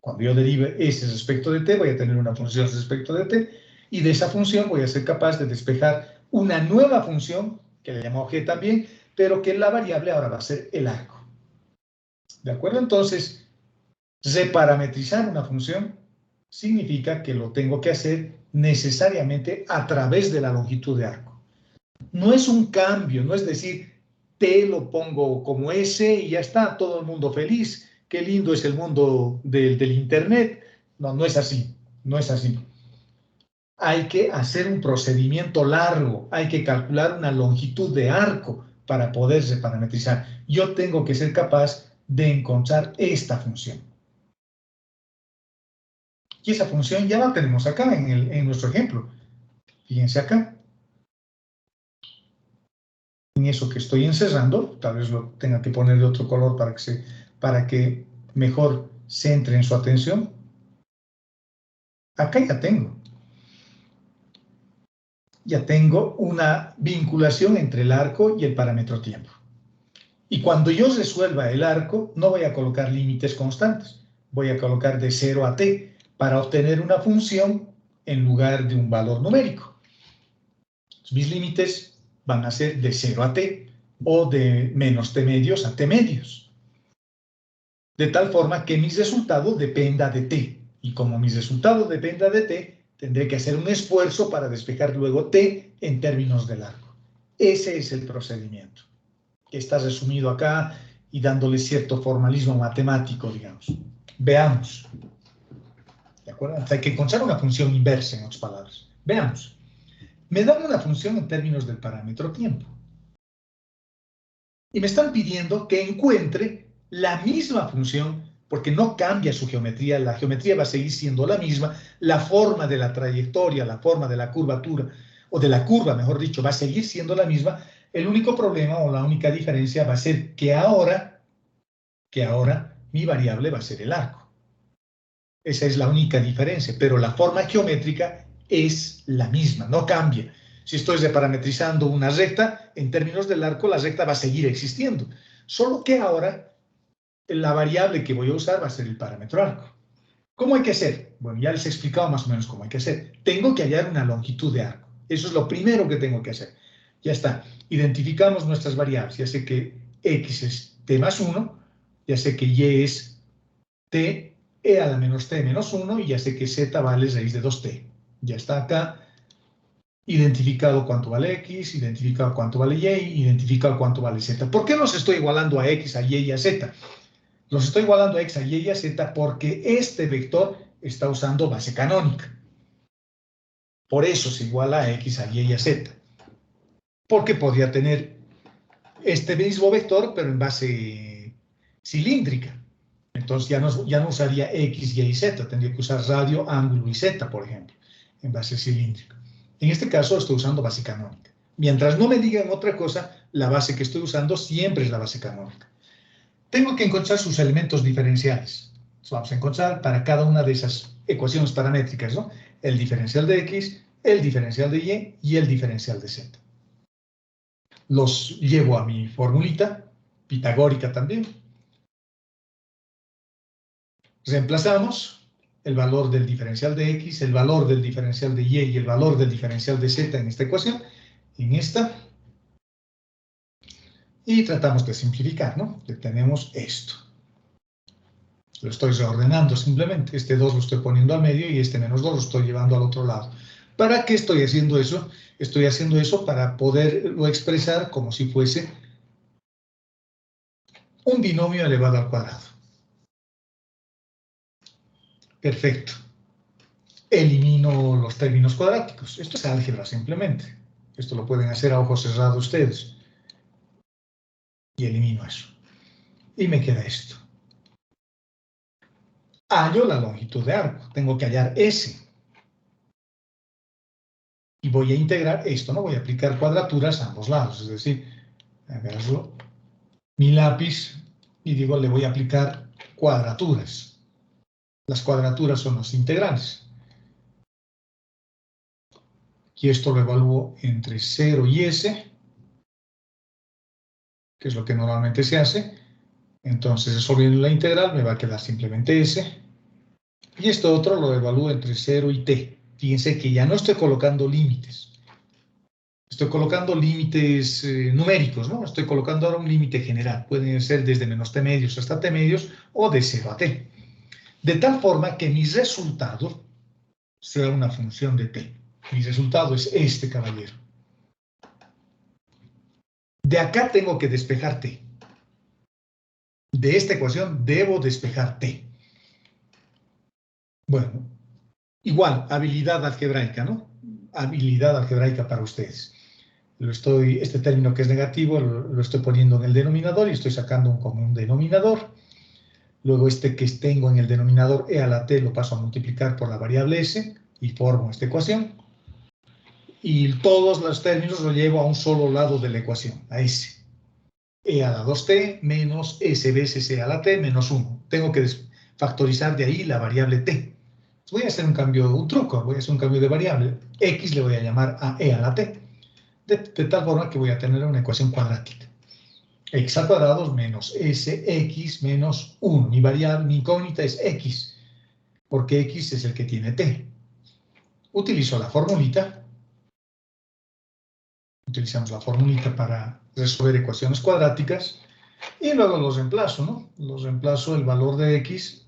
cuando yo derive s respecto de t, voy a tener una función respecto de t, y de esa función voy a ser capaz de despejar una nueva función, que le llamo g también, pero que la variable ahora va a ser el arco. ¿De acuerdo? Entonces, reparametrizar una función significa que lo tengo que hacer necesariamente a través de la longitud de arco. No es un cambio, no es decir, t lo pongo como s y ya está, todo el mundo feliz, qué lindo es el mundo del Internet. No, no es así, no es así. Hay que hacer un procedimiento largo, hay que calcular una longitud de arco para poder reparametrizar. Yo tengo que ser capaz de encontrar esta función. Y esa función ya la tenemos acá en nuestro ejemplo. Fíjense acá. En eso que estoy encerrando, tal vez lo tenga que poner de otro color para que mejor centren su atención. Acá ya tengo una vinculación entre el arco y el parámetro tiempo. Y cuando yo resuelva el arco, no voy a colocar límites constantes, voy a colocar de 0 a t para obtener una función en lugar de un valor numérico. Mis límites van a ser de 0 a t o de menos t medios a t medios. De tal forma que mi resultado dependa de t. Y como mi resultado dependa de t, tendré que hacer un esfuerzo para despejar luego t en términos del arco. Ese es el procedimiento, que está resumido acá y dándole cierto formalismo matemático, digamos. Veamos. ¿De acuerdo? Hay que encontrar una función inversa, en otras palabras. Veamos. Me dan una función en términos del parámetro tiempo. Y me están pidiendo que encuentre la misma función, porque no cambia su geometría, la geometría va a seguir siendo la misma, la forma de la trayectoria, la forma de la curvatura, o de la curva, mejor dicho, va a seguir siendo la misma. El único problema o la única diferencia va a ser que ahora mi variable va a ser el arco. Esa es la única diferencia, pero la forma geométrica es la misma, no cambia. Si estoy reparametrizando una recta, en términos del arco, la recta va a seguir existiendo. Solo que ahora la variable que voy a usar va a ser el parámetro arco. ¿Cómo hay que hacer? Bueno, ya les he explicado más o menos cómo hay que hacer. Tengo que hallar una longitud de arco. Eso es lo primero que tengo que hacer. Ya está. Identificamos nuestras variables. Ya sé que x es t más 1, ya sé que y es t e a la menos t menos 1 y ya sé que z vale raíz de 2t. Ya está acá identificado cuánto vale x, identificado cuánto vale y, identificado cuánto vale z. ¿Por qué los estoy igualando a x, a y y a z? Los estoy igualando a x, a y y a z porque este vector está usando base canónica. Por eso se iguala a x, a y y a z. Porque podría tener este mismo vector, pero en base cilíndrica. Entonces ya no usaría x, y y z. Tendría que usar radio, ángulo y z, por ejemplo, en base cilíndrica. En este caso estoy usando base canónica. Mientras no me digan otra cosa, la base que estoy usando siempre es la base canónica. Tengo que encontrar sus elementos diferenciales. Entonces vamos a encontrar para cada una de esas ecuaciones paramétricas, ¿no? El diferencial de x, el diferencial de y y el diferencial de z. Los llevo a mi formulita, pitagórica también. Reemplazamos el valor del diferencial de x, el valor del diferencial de y el valor del diferencial de z en esta ecuación, en esta. Y tratamos de simplificar, ¿no? Tenemos esto. Lo estoy reordenando simplemente. Este 2 lo estoy poniendo al medio y este menos 2 lo estoy llevando al otro lado. ¿Para qué estoy haciendo eso? Estoy haciendo eso para poderlo expresar como si fuese un binomio elevado al cuadrado. Perfecto. Elimino los términos cuadráticos. Esto es álgebra simplemente. Esto lo pueden hacer a ojos cerrados ustedes. Y elimino eso. Y me queda esto. Hallo la longitud de arco. Tengo que hallar S. Y voy a integrar esto, ¿no? Voy a aplicar cuadraturas a ambos lados. Es decir, agarro mi lápiz y digo, le voy a aplicar cuadraturas. Las cuadraturas son los integrales. Y esto lo evalúo entre 0 y S, que es lo que normalmente se hace. Entonces, resolviendo la integral, me va a quedar simplemente S. Y esto otro lo evalúo entre 0 y t. Fíjense que ya no estoy colocando límites. Estoy colocando límites numéricos, ¿no? Estoy colocando ahora un límite general. Pueden ser desde menos t medios hasta t medios o de 0 a t. De tal forma que mi resultado sea una función de t. Mi resultado es este, caballero. De acá tengo que despejar t. De esta ecuación debo despejar t. Bueno, igual, habilidad algebraica, ¿no? Habilidad algebraica para ustedes. Este término que es negativo lo estoy poniendo en el denominador y estoy sacando un común denominador. Luego este que tengo en el denominador e a la t lo paso a multiplicar por la variable s y formo esta ecuación. Y todos los términos los llevo a un solo lado de la ecuación, a s. E a la 2t menos s veces e a la t menos 1. Tengo que factorizar de ahí la variable t. Voy a hacer un cambio, un truco, voy a hacer un cambio de variable. X le voy a llamar a e a la t. De tal forma que voy a tener una ecuación cuadrática. X al cuadrado menos sx menos 1. Mi variable, mi incógnita es x, porque x es el que tiene t. Utilizo la formulita. Utilizamos la formulita para resolver ecuaciones cuadráticas y luego los reemplazo, ¿no? Los reemplazo el valor de x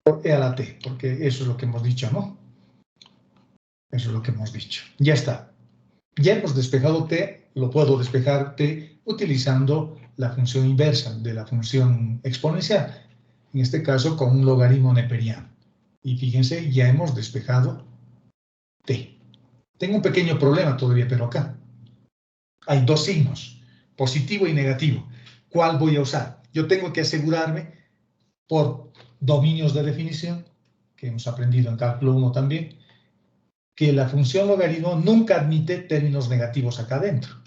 por e a la t, porque eso es lo que hemos dicho, ¿no? Eso es lo que hemos dicho. Ya está. Ya hemos despejado t, lo puedo despejar t utilizando la función inversa de la función exponencial, en este caso con un logaritmo neperiano. Y fíjense, ya hemos despejado t. Tengo un pequeño problema todavía, pero acá hay dos signos, positivo y negativo. ¿Cuál voy a usar? Yo tengo que asegurarme por dominios de definición, que hemos aprendido en cálculo 1 también, que la función logaritmo nunca admite términos negativos acá adentro.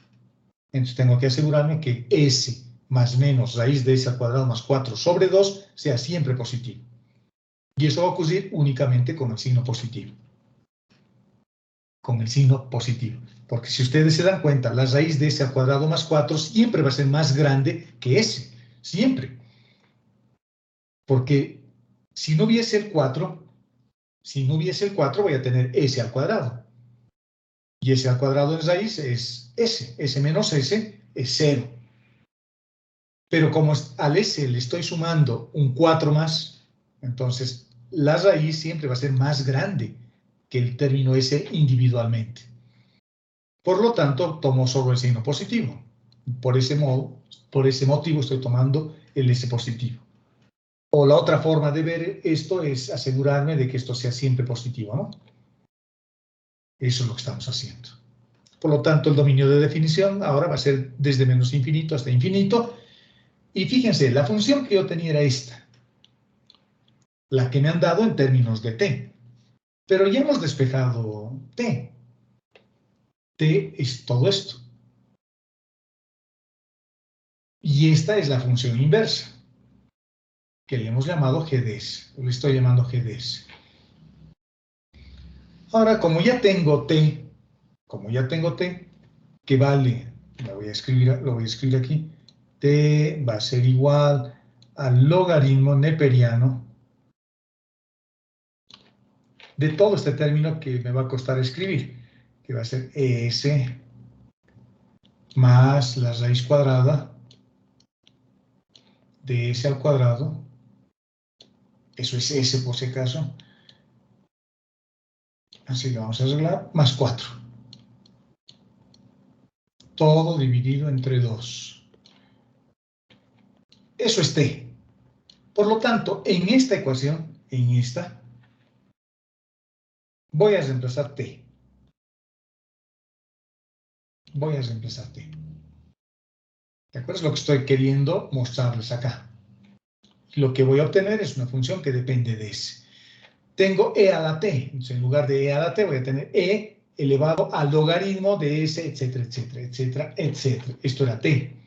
Entonces tengo que asegurarme que s más menos raíz de s al cuadrado más 4 sobre 2 sea siempre positivo. Y eso va a ocurrir únicamente con el signo positivo. Con el signo positivo. Porque si ustedes se dan cuenta, la raíz de s al cuadrado más 4 siempre va a ser más grande que s. Siempre. Porque si no hubiese el 4, voy a tener s al cuadrado. Y s al cuadrado en raíz es s. S menos s es 0. Pero como al s le estoy sumando un 4 más, entonces la raíz siempre va a ser más grande que el término s individualmente. Por lo tanto, tomo solo el signo positivo. Por ese motivo estoy tomando el s positivo. O la otra forma de ver esto es asegurarme de que esto sea siempre positivo, ¿no? Eso es lo que estamos haciendo. Por lo tanto, el dominio de definición ahora va a ser desde menos infinito hasta infinito. Y fíjense, la función que yo tenía era esta. La que me han dado en términos de t. Pero ya hemos despejado t. T es todo esto. Y esta es la función inversa, que le hemos llamado GDS, le estoy llamando GDS. Ahora, como ya tengo T, que vale, lo voy a escribir aquí, T va a ser igual al logaritmo neperiano de todo este término que me va a costar escribir, que va a ser ES más la raíz cuadrada de S al cuadrado, eso es S por si acaso, así lo vamos a arreglar, más 4. Todo dividido entre 2. Eso es T. Por lo tanto, en esta ecuación, voy a reemplazar T. ¿De acuerdo? Es lo que estoy queriendo mostrarles acá. Lo que voy a obtener es una función que depende de S. Tengo E a la T. Entonces, en lugar de E a la T, voy a tener E elevado al logaritmo de S, etcétera, etcétera, etcétera, etcétera. Esto era T.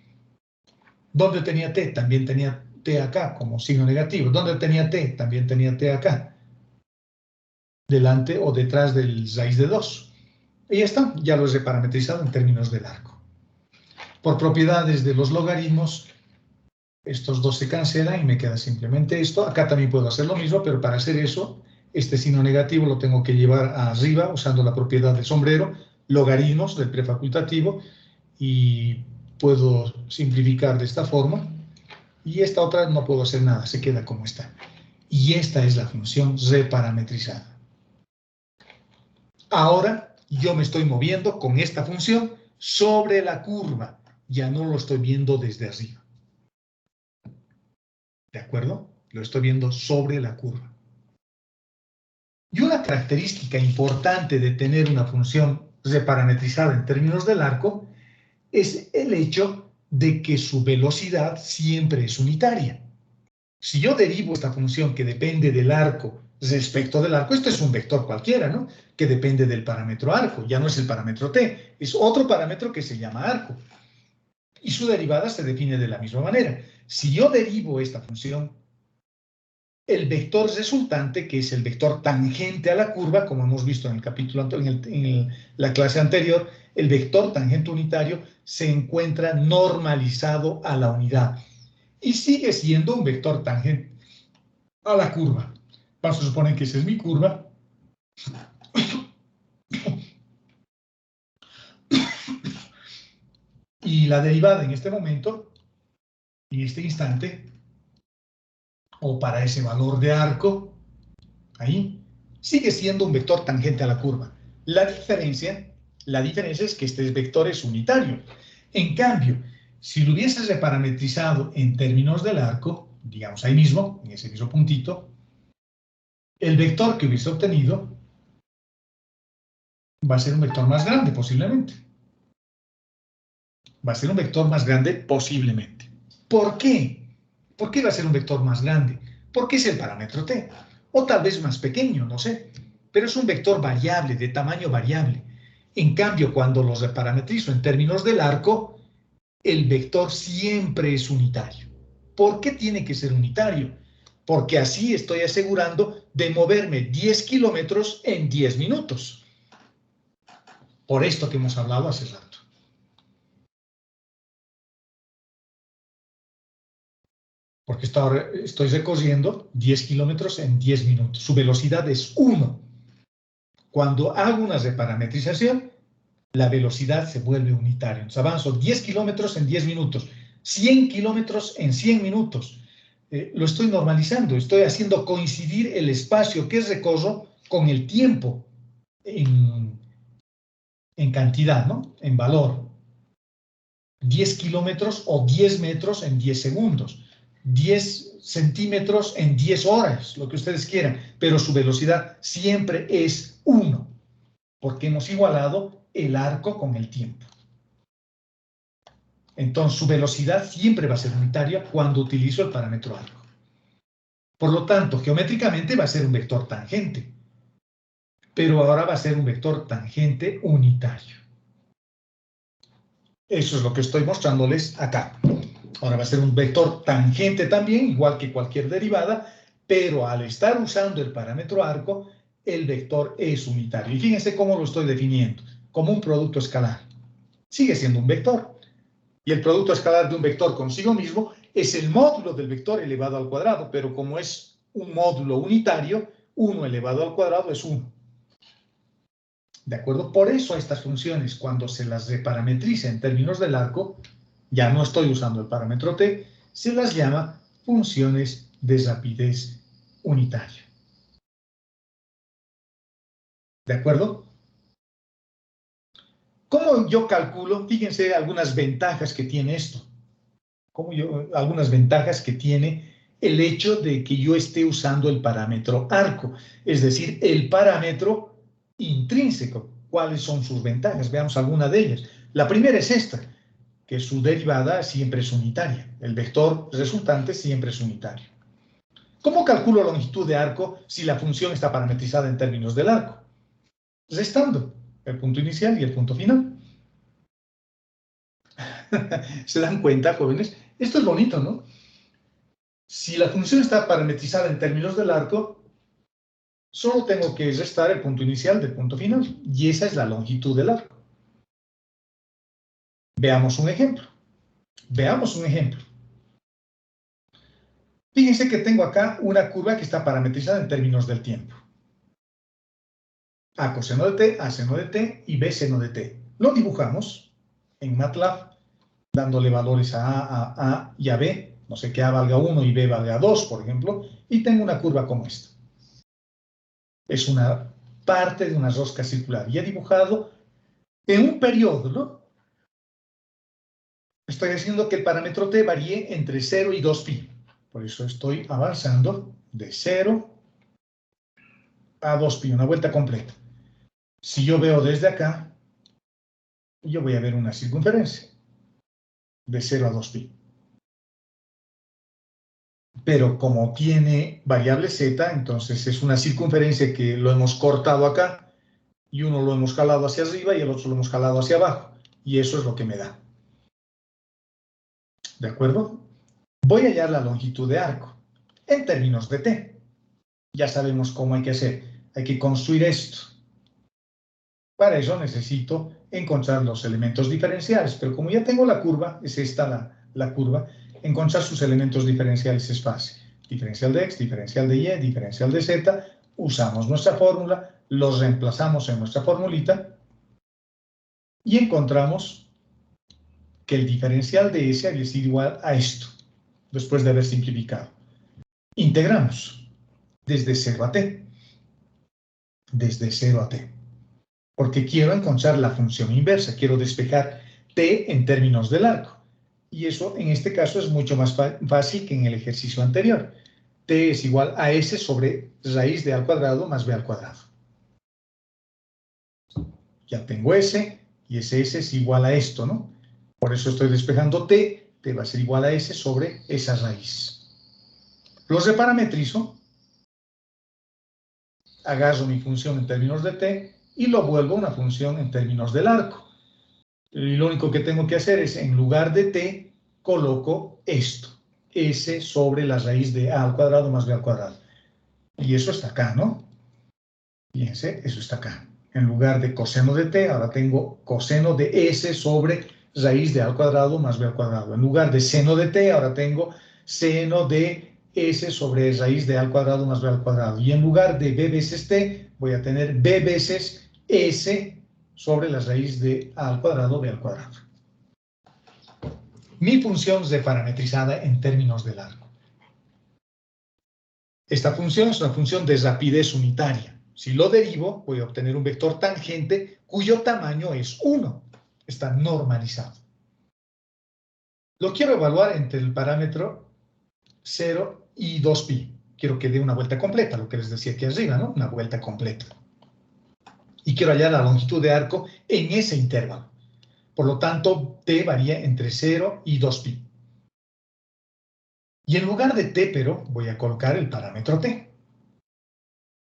¿Dónde tenía T? También tenía T acá, como signo negativo. ¿Dónde tenía T? También tenía T acá. Delante o detrás del raíz de 2. Y ya está, ya lo he parametrizado en términos del arco. Por propiedades de los logaritmos, estos dos se cancelan y me queda simplemente esto. Acá también puedo hacer lo mismo, pero para hacer eso, este signo negativo lo tengo que llevar arriba usando la propiedad del sombrero, logaritmos del prefacultativo, y puedo simplificar de esta forma. Y esta otra no puedo hacer nada, se queda como está. Y esta es la función reparametrizada. Ahora yo me estoy moviendo con esta función sobre la curva. Ya no lo estoy viendo desde arriba. ¿De acuerdo? Lo estoy viendo sobre la curva. Y una característica importante de tener una función reparametrizada en términos del arco es el hecho de que su velocidad siempre es unitaria. Si yo derivo esta función que depende del arco respecto del arco, esto es un vector cualquiera, ¿no? Que depende del parámetro arco, ya no es el parámetro t, es otro parámetro que se llama arco. Y su derivada se define de la misma manera. Si yo derivo esta función, el vector resultante, que es el vector tangente a la curva, como hemos visto en el capítulo en la clase anterior, el vector tangente unitario se encuentra normalizado a la unidad y sigue siendo un vector tangente a la curva. Vamos a suponer que esa es mi curva. Y la derivada en este momento, en este instante, o para ese valor de arco, ahí, sigue siendo un vector tangente a la curva. La diferencia es que este vector es unitario. En cambio, si lo hubieses reparametrizado en términos del arco, digamos ahí mismo, en ese mismo puntito, el vector que hubiese obtenido va a ser un vector más grande, posiblemente. Va a ser un vector más grande, posiblemente. ¿Por qué? ¿Por qué va a ser un vector más grande? Porque es el parámetro t. O tal vez más pequeño, no sé. Pero es un vector variable, de tamaño variable. En cambio, cuando los reparametrizo en términos del arco, el vector siempre es unitario. ¿Por qué tiene que ser unitario? Porque así estoy asegurando de moverme 10 kilómetros en 10 minutos. Por esto que hemos hablado hace rato. Porque estoy recorriendo 10 kilómetros en 10 minutos. Su velocidad es 1. Cuando hago una reparametrización, la velocidad se vuelve unitaria. Entonces avanzo 10 kilómetros en 10 minutos, 100 kilómetros en 100 minutos. Lo estoy normalizando, estoy haciendo coincidir el espacio que recorro con el tiempo en cantidad, ¿no? En valor. 10 kilómetros o 10 metros en 10 segundos. 10 centímetros en 10 horas, lo que ustedes quieran, pero su velocidad siempre es 1, porque hemos igualado el arco con el tiempo. Entonces, su velocidad siempre va a ser unitaria cuando utilizo el parámetro arco. Por lo tanto, geométricamente va a ser un vector tangente, pero ahora va a ser un vector tangente unitario. Eso es lo que estoy mostrándoles acá. Ahora va a ser un vector tangente también, igual que cualquier derivada, pero al estar usando el parámetro arco, el vector es unitario. Y fíjense cómo lo estoy definiendo, como un producto escalar. Sigue siendo un vector. Y el producto escalar de un vector consigo mismo es el módulo del vector elevado al cuadrado, pero como es un módulo unitario, 1 elevado al cuadrado es 1. ¿De acuerdo? Por eso a estas funciones, cuando se las reparametriza en términos del arco, ya no estoy usando el parámetro t, se las llama funciones de rapidez unitaria. ¿De acuerdo? ¿Cómo yo calculo? Fíjense algunas ventajas que tiene esto. Algunas ventajas que tiene el hecho de que yo esté usando el parámetro arco, es decir, el parámetro intrínseco. ¿Cuáles son sus ventajas? Veamos alguna de ellas. La primera es esta, que su derivada siempre es unitaria. El vector resultante siempre es unitario. ¿Cómo calculo la longitud de arco si la función está parametrizada en términos del arco? Restando el punto inicial y el punto final. ¿Se dan cuenta, jóvenes? Esto es bonito, ¿no? Si la función está parametrizada en términos del arco, solo tengo que restar el punto inicial del punto final. Y esa es la longitud del arco. Veamos un ejemplo. Veamos un ejemplo. Fíjense que tengo acá una curva que está parametrizada en términos del tiempo. A coseno de t, A seno de t y B seno de t. Lo dibujamos en MATLAB, dándole valores a A y a B. No sé que A valga 1 y B valga 2, por ejemplo. Y tengo una curva como esta. Es una parte de una rosca circular. Y he dibujado en un periodo, ¿no? Estoy haciendo que el parámetro t varíe entre 0 y 2pi. Por eso estoy avanzando de 0 a 2pi, una vuelta completa. Si yo veo desde acá, yo voy a ver una circunferencia de 0 a 2pi. Pero como tiene variable z, entonces es una circunferencia que lo hemos cortado acá y uno lo hemos jalado hacia arriba y el otro lo hemos jalado hacia abajo. Y eso es lo que me da. ¿De acuerdo? Voy a hallar la longitud de arco en términos de t. Ya sabemos cómo hay que hacer. Hay que construir esto. Para eso necesito encontrar los elementos diferenciales, pero como ya tengo la curva, es esta la curva, encontrar sus elementos diferenciales es fácil. Diferencial de x, diferencial de y, diferencial de z, usamos nuestra fórmula, los reemplazamos en nuestra formulita y encontramos que el diferencial de s había sido igual a esto, después de haber simplificado. Integramos desde 0 a t. Desde 0 a t. Porque quiero encontrar la función inversa, quiero despejar t en términos del arco. Y eso en este caso es mucho más fácil que en el ejercicio anterior. T es igual a s sobre raíz de a al cuadrado más b al cuadrado. Ya tengo s y ese s es igual a esto, ¿no? Por eso estoy despejando t, t va a ser igual a s sobre esa raíz. Lo reparametrizo, agarro mi función en términos de t y lo vuelvo a una función en términos del arco. Y lo único que tengo que hacer es, en lugar de t, coloco esto, s sobre la raíz de a al cuadrado más b al cuadrado. Y eso está acá, ¿no? Fíjense, eso está acá. En lugar de coseno de t, ahora tengo coseno de s sobre raíz de a al cuadrado más b al cuadrado. En lugar de seno de t, ahora tengo seno de s sobre raíz de a al cuadrado más b al cuadrado. Y en lugar de b veces t, voy a tener b veces s sobre la raíz de a al cuadrado b al cuadrado. Mi función es reparametrizada en términos del arco. Esta función es una función de rapidez unitaria. Si lo derivo, voy a obtener un vector tangente cuyo tamaño es 1. Está normalizado. Lo quiero evaluar entre el parámetro 0 y 2pi. Quiero que dé una vuelta completa, lo que les decía aquí arriba, ¿no? Una vuelta completa. Y quiero hallar la longitud de arco en ese intervalo. Por lo tanto, t varía entre 0 y 2pi. Y en lugar de t, pero, voy a colocar el parámetro t.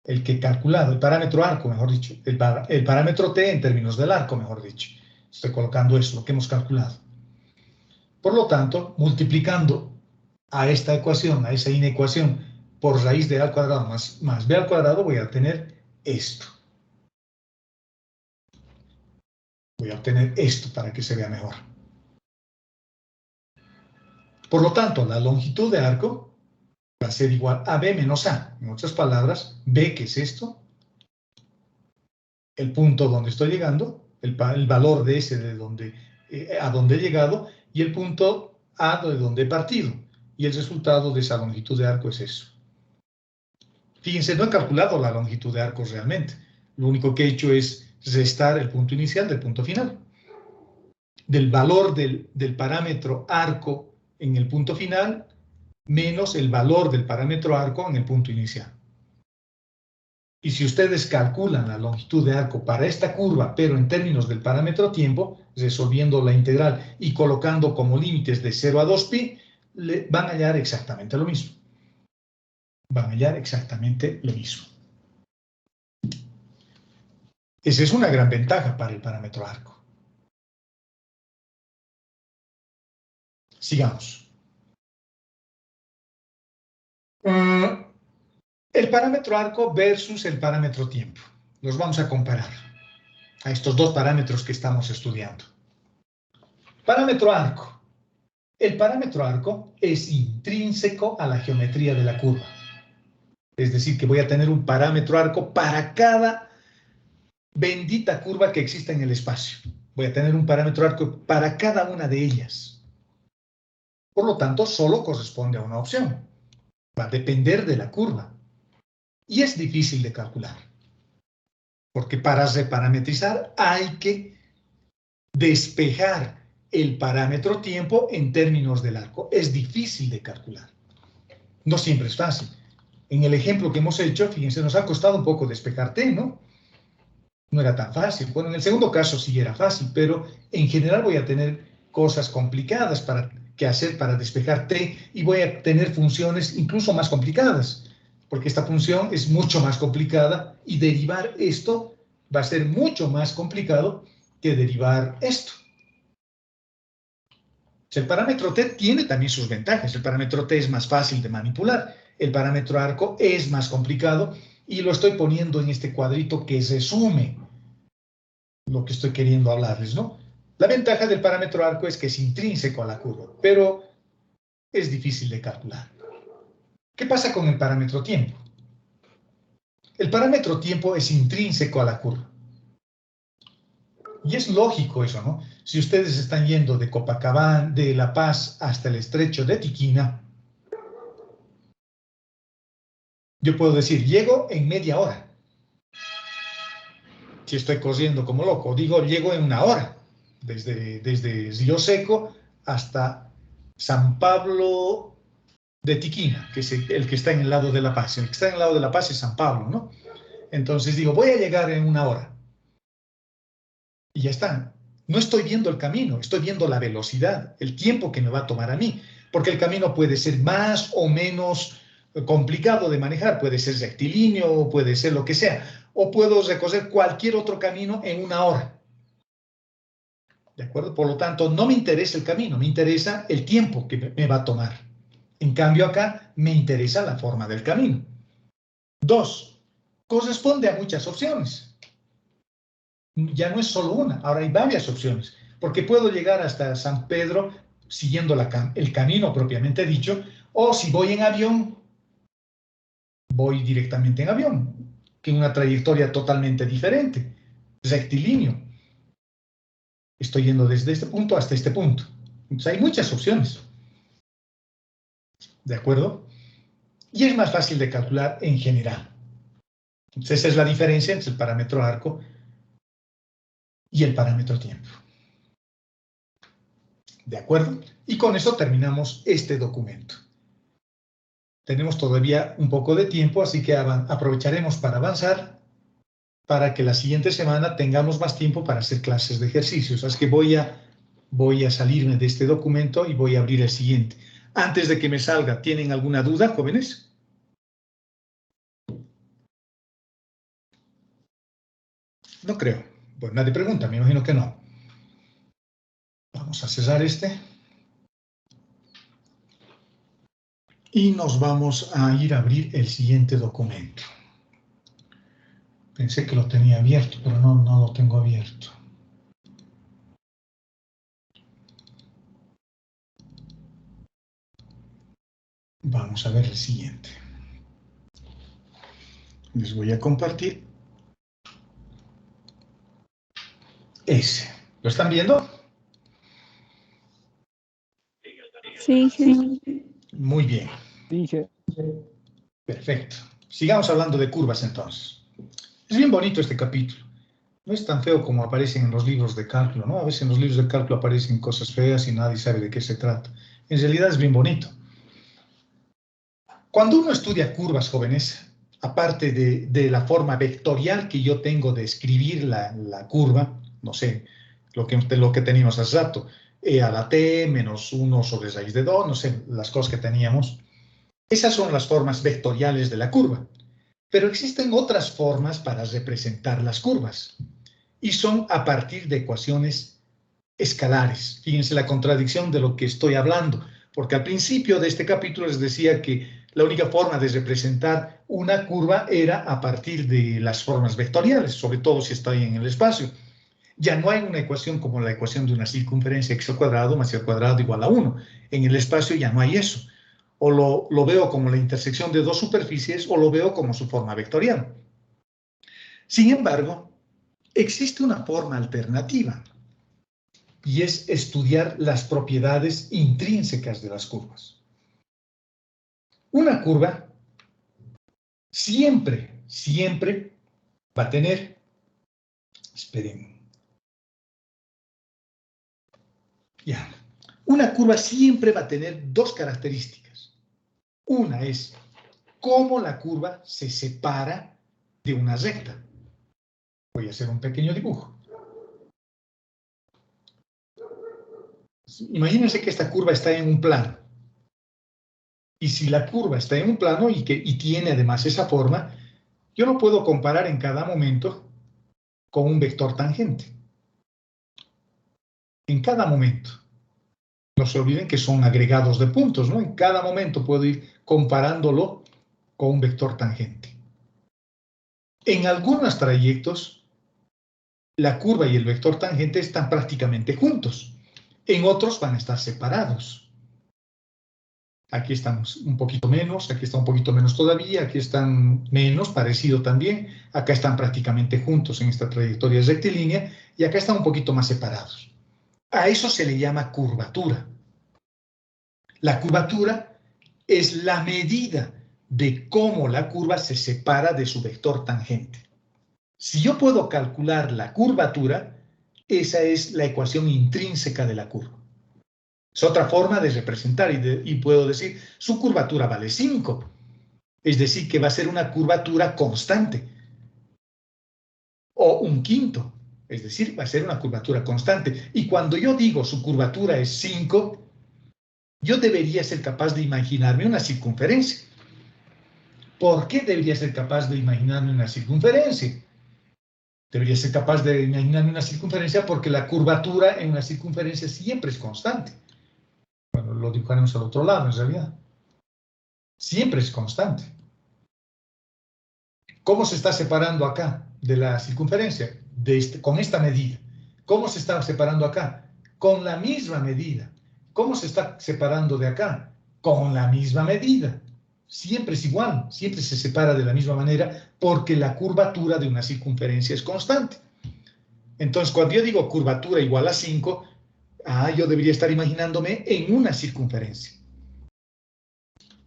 El que he calculado, el parámetro arco, mejor dicho. El parámetro t en términos del arco, mejor dicho. Estoy colocando eso, lo que hemos calculado. Por lo tanto, multiplicando a esta ecuación, a esa inecuación, por raíz de a al cuadrado más b al cuadrado, voy a obtener esto. Voy a obtener esto para que se vea mejor. Por lo tanto, la longitud de arco va a ser igual a b menos a. En otras palabras, b, que es esto, el punto donde estoy llegando, el valor de ese de donde, a donde he llegado, y el punto a de donde he partido. Y el resultado de esa longitud de arco es eso. Fíjense, no he calculado la longitud de arco realmente. Lo único que he hecho es restar el punto inicial del punto final. Del valor del parámetro arco en el punto final, menos el valor del parámetro arco en el punto inicial. Y si ustedes calculan la longitud de arco para esta curva, pero en términos del parámetro tiempo, resolviendo la integral y colocando como límites de 0 a 2pi, van a hallar exactamente lo mismo. Van a hallar exactamente lo mismo. Esa es una gran ventaja para el parámetro arco. Sigamos. El parámetro arco versus el parámetro tiempo. Los vamos a comparar a estos dos parámetros que estamos estudiando. Parámetro arco. El parámetro arco es intrínseco a la geometría de la curva. Es decir, que voy a tener un parámetro arco para cada bendita curva que exista en el espacio. Voy a tener un parámetro arco para cada una de ellas. Por lo tanto, solo corresponde a una opción. Va a depender de la curva. Y es difícil de calcular. Porque para reparametrizar hay que despejar el parámetro tiempo en términos del arco. Es difícil de calcular. No siempre es fácil. En el ejemplo que hemos hecho, fíjense, nos ha costado un poco despejar t, ¿no? No era tan fácil. Bueno, en el segundo caso sí era fácil, pero en general voy a tener cosas complicadas que hacer para despejar t y voy a tener funciones incluso más complicadas, porque esta función es mucho más complicada y derivar esto va a ser mucho más complicado que derivar esto. El parámetro t tiene también sus ventajas. El parámetro t es más fácil de manipular. El parámetro arco es más complicado y lo estoy poniendo en este cuadrito que resume lo que estoy queriendo hablarles, ¿no? La ventaja del parámetro arco es que es intrínseco a la curva, pero es difícil de calcular. ¿Qué pasa con el parámetro tiempo? El parámetro tiempo es intrínseco a la curva. Y es lógico eso, ¿no? Si ustedes están yendo de Copacabana, de La Paz hasta el estrecho de Tiquina, yo puedo decir, llego en media hora. Si estoy corriendo como loco, digo, llego en una hora. Desde Río Seco hasta San Pablo de Tiquina, que es el que está en el lado de La Paz. El que está en el lado de La Paz es San Pablo, ¿no? Entonces digo, voy a llegar en una hora. Y ya está. No estoy viendo el camino, estoy viendo la velocidad, el tiempo que me va a tomar a mí. Porque el camino puede ser más o menos complicado de manejar, puede ser rectilíneo, puede ser lo que sea, o puedo recorrer cualquier otro camino en una hora. ¿De acuerdo? Por lo tanto, no me interesa el camino, me interesa el tiempo que me va a tomar. En cambio, acá me interesa la forma del camino. 2. Corresponde a muchas opciones. Ya no es solo una, ahora hay varias opciones, porque puedo llegar hasta San Pedro siguiendo el camino propiamente dicho, o si voy en avión, voy directamente en avión, que es una trayectoria totalmente diferente, rectilíneo. Estoy yendo desde este punto hasta este punto. Entonces hay muchas opciones. ¿De acuerdo? Y es más fácil de calcular en general. Entonces esa es la diferencia entre el parámetro arco y el parámetro tiempo. ¿De acuerdo? Y con eso terminamos este documento. Tenemos todavía un poco de tiempo, así que aprovecharemos para avanzar para que la siguiente semana tengamos más tiempo para hacer clases de ejercicios. Así que voy a salirme de este documento y voy a abrir el siguiente. Antes de que me salga, ¿tienen alguna duda, jóvenes? No creo. Pues nadie pregunta, me imagino que no. Vamos a cerrar este. Y nos vamos a ir a abrir el siguiente documento. Pensé que lo tenía abierto, pero no lo tengo abierto. Vamos a ver el siguiente. Les voy a compartir ese. ¿Lo están viendo? Sí, sí. Muy bien. Dije. Perfecto. Sigamos hablando de curvas entonces. Es bien bonito este capítulo. No es tan feo como aparecen en los libros de cálculo, ¿no? A veces en los libros de cálculo aparecen cosas feas y nadie sabe de qué se trata. En realidad es bien bonito. Cuando uno estudia curvas, jóvenes, aparte de la forma vectorial que yo tengo de escribir la curva, no sé, lo que teníamos hace rato, e a la t menos 1 sobre raíz de 2, no sé, las cosas que teníamos. Esas son las formas vectoriales de la curva. Pero existen otras formas para representar las curvas y son a partir de ecuaciones escalares. Fíjense la contradicción de lo que estoy hablando, porque al principio de este capítulo les decía que la única forma de representar una curva era a partir de las formas vectoriales, sobre todo si está ahí en el espacio. Ya no hay una ecuación como la ecuación de una circunferencia x al cuadrado más y al cuadrado igual a 1. En el espacio ya no hay eso. O lo veo como la intersección de dos superficies o lo veo como su forma vectorial. Sin embargo, existe una forma alternativa y es estudiar las propiedades intrínsecas de las curvas. Una curva siempre va a tener, esperen, ya, una curva siempre va a tener dos características. Una es cómo la curva se separa de una recta. Voy a hacer un pequeño dibujo. Imagínense que esta curva está en un plano. Y si la curva está en un plano y tiene además esa forma, yo lo puedo comparar en cada momento con un vector tangente. En cada momento. No se olviden que son agregados de puntos, ¿no? En cada momento puedo ir comparándolo con un vector tangente. En algunos trayectos, la curva y el vector tangente están prácticamente juntos. En otros van a estar separados. Aquí estamos un poquito menos, aquí está un poquito menos todavía, aquí están menos, parecido también. Acá están prácticamente juntos en esta trayectoria rectilínea y acá están un poquito más separados. A eso se le llama curvatura. La curvatura es la medida de cómo la curva se separa de su vector tangente. Si yo puedo calcular la curvatura, esa es la ecuación intrínseca de la curva. Es otra forma de representar y puedo decir, su curvatura vale 5. Es decir, que va a ser una curvatura constante. O un quinto. Es decir, va a ser una curvatura constante. Y cuando yo digo su curvatura es 5, yo debería ser capaz de imaginarme una circunferencia. ¿Por qué debería ser capaz de imaginarme una circunferencia? Debería ser capaz de imaginarme una circunferencia porque la curvatura en una circunferencia siempre es constante. Bueno, lo dibujaremos al otro lado, en realidad. Siempre es constante. ¿Cómo se está separando acá de la circunferencia? Con esta medida. ¿Cómo se está separando acá? Con la misma medida. ¿Cómo se está separando de acá? Con la misma medida. Siempre es igual, siempre se separa de la misma manera porque la curvatura de una circunferencia es constante. Entonces, cuando yo digo curvatura igual a 5, yo debería estar imaginándome en una circunferencia.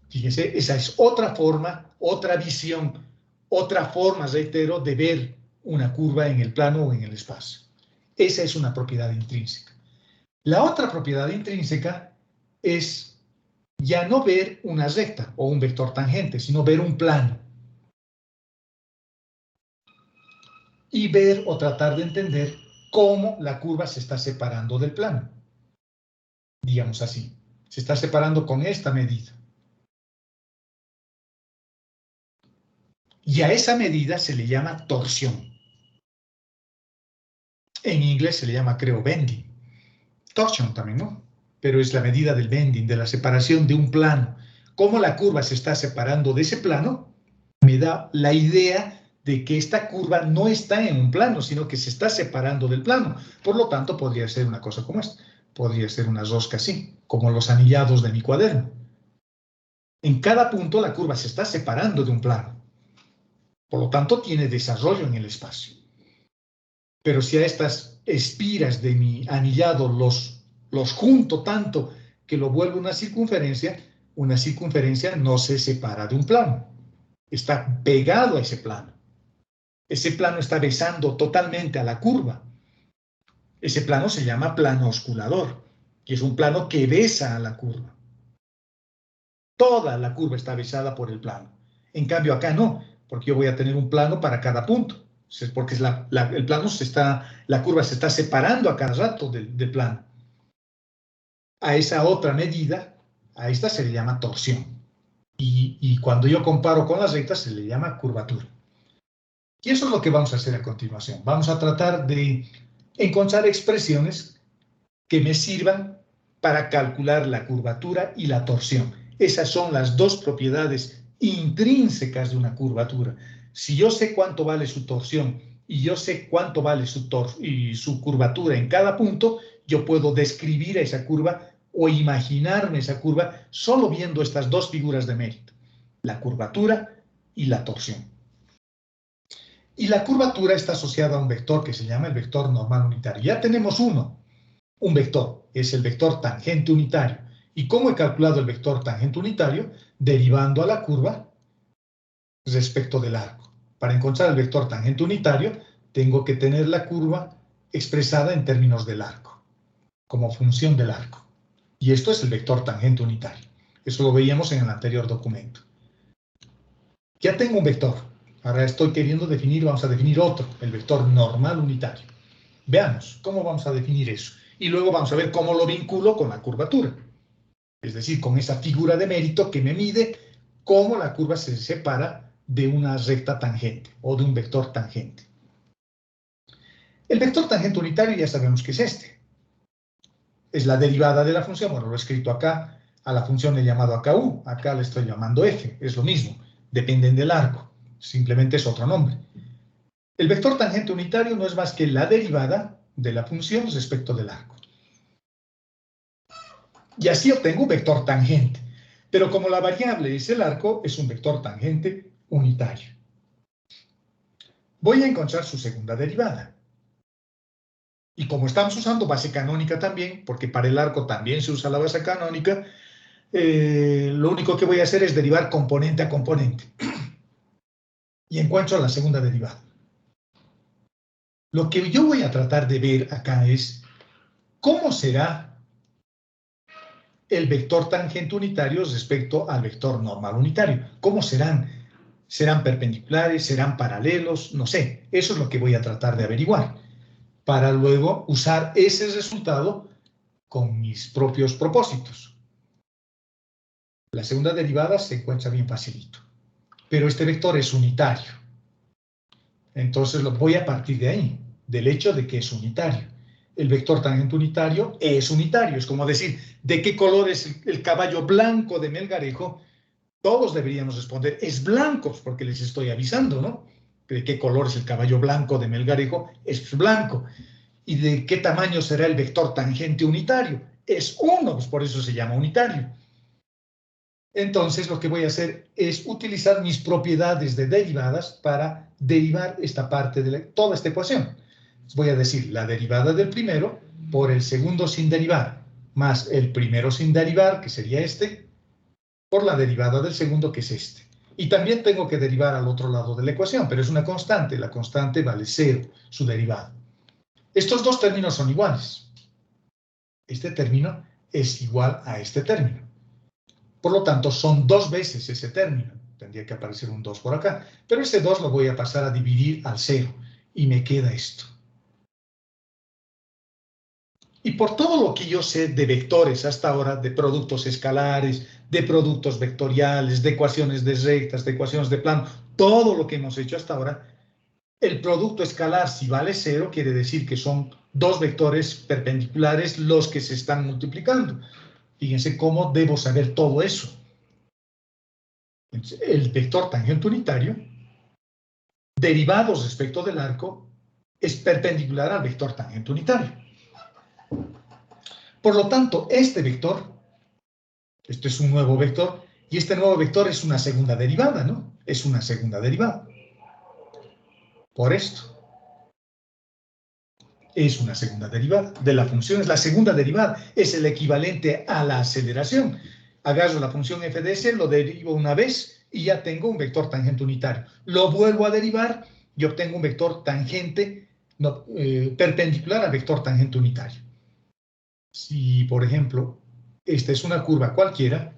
Fíjense, esa es otra forma, otra visión, otra forma, reitero, de ver una curva en el plano o en el espacio. Esa es una propiedad intrínseca. La otra propiedad intrínseca es ya no ver una recta o un vector tangente, sino ver un plano. Y ver o tratar de entender cómo la curva se está separando del plano. Digamos así, se está separando con esta medida. Y a esa medida se le llama torsión. En inglés se le llama, creo, bending. Torsion también, ¿no? Pero es la medida del bending, de la separación de un plano. cómo la curva se está separando de ese plano, me da la idea de que esta curva no está en un plano, sino que se está separando del plano. Por lo tanto, podría ser una cosa como esta. Podría ser una rosca así, como los anillados de mi cuaderno. En cada punto la curva se está separando de un plano. Por lo tanto, tiene desarrollo en el espacio. Pero si a estas espiras de mi anillado los junto tanto que lo vuelvo una circunferencia no se separa de un plano. Está pegado a ese plano. Ese plano está besando totalmente a la curva. Ese plano se llama plano osculador, y es un plano que besa a la curva. Toda la curva está besada por el plano. En cambio acá no, porque yo voy a tener un plano para cada punto. Porque el plano la curva se está separando a cada rato del plano. A esa otra medida, a esta se le llama torsión. Y cuando yo comparo con las rectas se le llama curvatura. Y eso es lo que vamos a hacer a continuación. Vamos a tratar de encontrar expresiones que me sirvan para calcular la curvatura y la torsión. Esas son las dos propiedades intrínsecas de una curvatura. Si yo sé cuánto vale su torsión y yo sé cuánto vale su curvatura en cada punto, yo puedo describir esa curva o imaginarme esa curva solo viendo estas dos figuras de mérito, la curvatura y la torsión. Y la curvatura está asociada a un vector que se llama el vector normal unitario. Ya tenemos un vector, es el vector tangente unitario. ¿Y cómo he calculado el vector tangente unitario? Derivando a la curva respecto del arco. Para encontrar el vector tangente unitario, tengo que tener la curva expresada en términos del arco, como función del arco. Y esto es el vector tangente unitario. Eso lo veíamos en el anterior documento. Ya tengo un vector. Ahora estoy queriendo definir, vamos a definir otro, el vector normal unitario. Veamos cómo vamos a definir eso. Y luego vamos a ver cómo lo vinculo con la curvatura. Es decir, con esa figura de mérito que me mide cómo la curva se separa de una recta tangente o de un vector tangente. El vector tangente unitario ya sabemos que es este. Es la derivada de la función. Bueno, lo he escrito acá. A la función le he llamado acá u. Acá le estoy llamando f. Es lo mismo. Dependen del arco. Simplemente es otro nombre. El vector tangente unitario no es más que la derivada de la función respecto del arco. Y así obtengo un vector tangente. Pero como la variable es el arco, es un vector tangente unitario. Voy a encontrar su segunda derivada. Y como estamos usando base canónica también, porque para el arco también se usa la base canónica, lo único que voy a hacer es derivar componente a componente. Y encuentro la segunda derivada. Lo que yo voy a tratar de ver acá es cómo será el vector tangente unitario respecto al vector normal unitario. ¿Cómo serán? ¿Serán perpendiculares? ¿Serán paralelos? No sé. Eso es lo que voy a tratar de averiguar, para luego usar ese resultado con mis propios propósitos. La segunda derivada se encuentra bien facilito. Pero este vector es unitario. Entonces lo voy a partir de ahí, del hecho de que es unitario. El vector tangente unitario es unitario. Es como decir, ¿de qué color es el caballo blanco de Melgarejo? Todos deberíamos responder, es blanco, porque les estoy avisando, ¿no? ¿De qué color es el caballo blanco de Melgarejo? Es blanco. ¿Y de qué tamaño será el vector tangente unitario? Es 1, pues por eso se llama unitario. Entonces lo que voy a hacer es utilizar mis propiedades de derivadas para derivar esta parte de toda esta ecuación. Voy a decir la derivada del primero por el segundo sin derivar, más el primero sin derivar, que sería este, por la derivada del segundo, que es este. Y también tengo que derivar al otro lado de la ecuación, pero es una constante. La constante vale 0, su derivada. Estos dos términos son iguales. Este término es igual a este término. Por lo tanto, son dos veces ese término. Tendría que aparecer un 2 por acá. Pero este 2 lo voy a pasar a dividir al 0. Y me queda esto. Y por todo lo que yo sé de vectores hasta ahora, de productos escalares, de productos vectoriales, de ecuaciones de rectas, de ecuaciones de plano, todo lo que hemos hecho hasta ahora, el producto escalar, si vale 0, quiere decir que son dos vectores perpendiculares los que se están multiplicando. Fíjense cómo debo saber todo eso. Entonces, el vector tangente unitario, derivados respecto del arco, es perpendicular al vector tangente unitario. Por lo tanto, este vector, esto es un nuevo vector, y este nuevo vector es una segunda derivada, ¿no? Es una segunda derivada. Por esto. Es una segunda derivada de la función, es la segunda derivada, es el equivalente a la aceleración. Agarro la función f de s, lo derivo una vez y ya tengo un vector tangente unitario. Lo vuelvo a derivar y obtengo un vector tangente perpendicular al vector tangente unitario. Si, por ejemplo, esta es una curva cualquiera,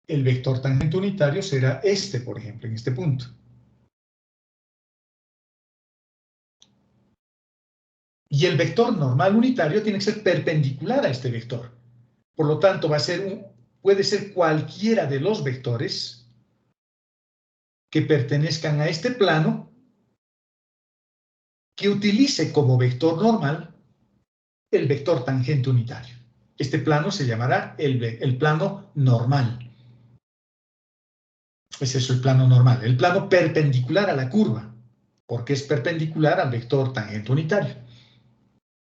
el vector tangente unitario será este, por ejemplo, en este punto. Y el vector normal unitario tiene que ser perpendicular a este vector. Por lo tanto, puede ser cualquiera de los vectores que pertenezcan a este plano que utilice como vector normal el vector tangente unitario. Este plano se llamará el plano normal. Ese es el plano normal, el plano perpendicular a la curva, porque es perpendicular al vector tangente unitario.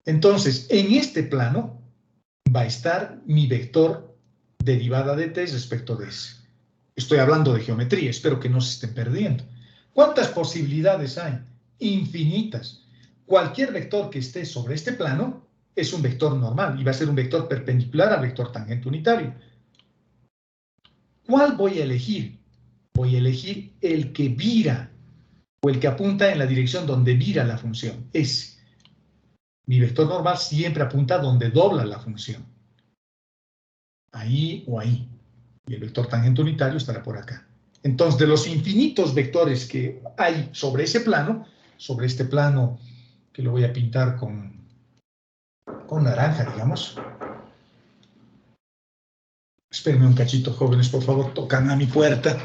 Entonces, en este plano va a estar mi vector derivada de t respecto de s. Estoy hablando de geometría, espero que no se estén perdiendo. ¿Cuántas posibilidades hay? Infinitas. Cualquier vector que esté sobre este plano es un vector normal y va a ser un vector perpendicular al vector tangente unitario. ¿Cuál voy a elegir? Voy a elegir el que vira o el que apunta en la dirección donde vira la función. S. Mi vector normal siempre apunta donde dobla la función. Ahí o ahí. Y el vector tangente unitario estará por acá. Entonces, de los infinitos vectores que hay sobre ese plano, sobre este plano que lo voy a pintar con naranja, digamos. Espérenme un cachito, jóvenes, por favor, tocan a mi puerta.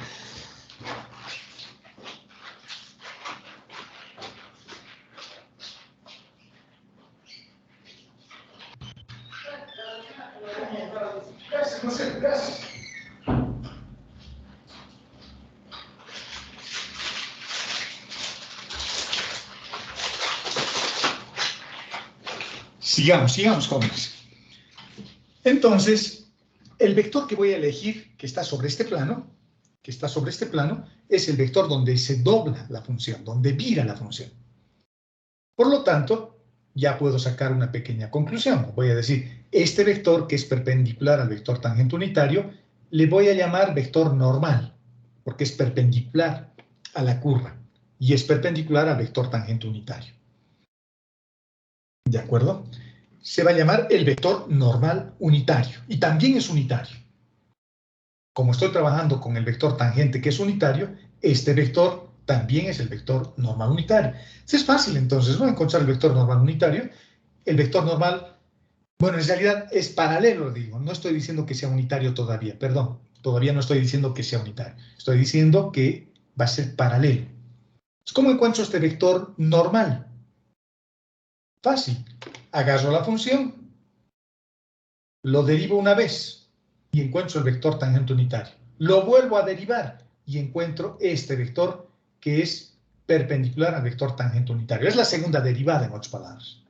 Gracias. Sigamos, jóvenes. Entonces, el vector que voy a elegir, que está sobre este plano, es el vector donde se dobla la función, donde vira la función. Por lo tanto, ya puedo sacar una pequeña conclusión. Voy a decir, este vector que es perpendicular al vector tangente unitario, le voy a llamar vector normal, porque es perpendicular a la curva y es perpendicular al vector tangente unitario. ¿De acuerdo? Se va a llamar el vector normal unitario y también es unitario. Como estoy trabajando con el vector tangente que es unitario, este vector también es el vector normal unitario. Es fácil entonces, voy a encontrar el vector normal unitario. El vector normal, bueno, en realidad es paralelo, digo. No estoy diciendo que sea unitario todavía, perdón. Todavía no estoy diciendo que sea unitario. Estoy diciendo que va a ser paralelo. ¿Cómo encuentro este vector normal? Fácil. Agarro la función, lo derivo una vez y encuentro el vector tangente unitario. Lo vuelvo a derivar y encuentro este vector que es perpendicular al vector tangente unitario. Es la segunda derivada, en otras palabras.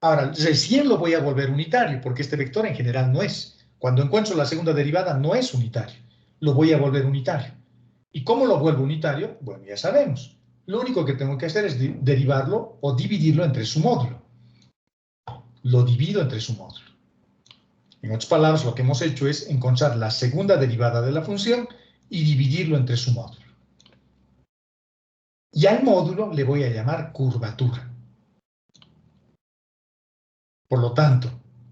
Ahora, recién lo voy a volver unitario, porque este vector en general no es. Cuando encuentro la segunda derivada no es unitario. Lo voy a volver unitario. ¿Y cómo lo vuelvo unitario? Bueno, ya sabemos. Lo único que tengo que hacer es derivarlo o dividirlo entre su módulo. Lo divido entre su módulo. En otras palabras, lo que hemos hecho es encontrar la segunda derivada de la función y dividirlo entre su módulo. Y al módulo le voy a llamar curvatura. Por lo tanto,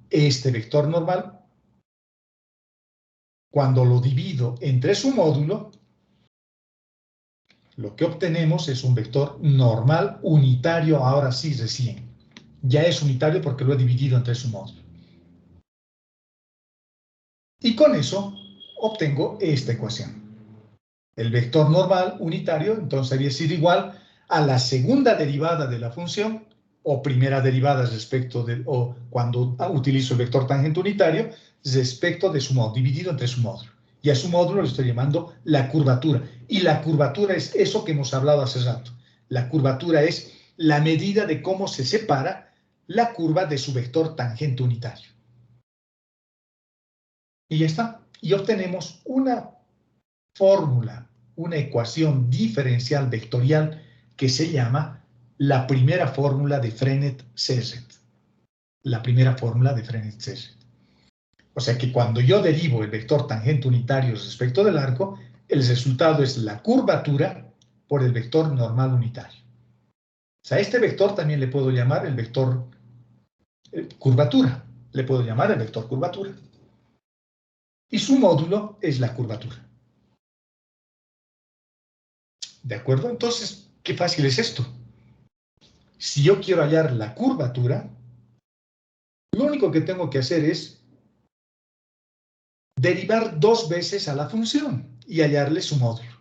este vector normal, cuando lo divido entre su módulo, lo que obtenemos es un vector normal unitario, ahora sí, recién. Ya es unitario porque lo he dividido entre su módulo. Y con eso obtengo esta ecuación. El vector normal unitario, entonces debe ser igual a la segunda derivada de la función, o primera derivada o cuando utilizo el vector tangente unitario, respecto de su módulo, dividido entre su módulo. Y a su módulo le estoy llamando la curvatura. Y la curvatura es eso que hemos hablado hace rato. La curvatura es la medida de cómo se separa la curva de su vector tangente unitario. Y ya está. Y obtenemos una fórmula, una ecuación diferencial vectorial que se llama la primera fórmula de Frenet-Serret. La primera fórmula de Frenet-Serret. O sea que cuando yo derivo el vector tangente unitario respecto del arco, el resultado es la curvatura por el vector normal unitario. O sea, a este vector también le puedo llamar el vector curvatura. Le puedo llamar el vector curvatura. Y su módulo es la curvatura. ¿De acuerdo? Entonces, qué fácil es esto. Si yo quiero hallar la curvatura, lo único que tengo que hacer es derivar 2 veces a la función y hallarle su módulo.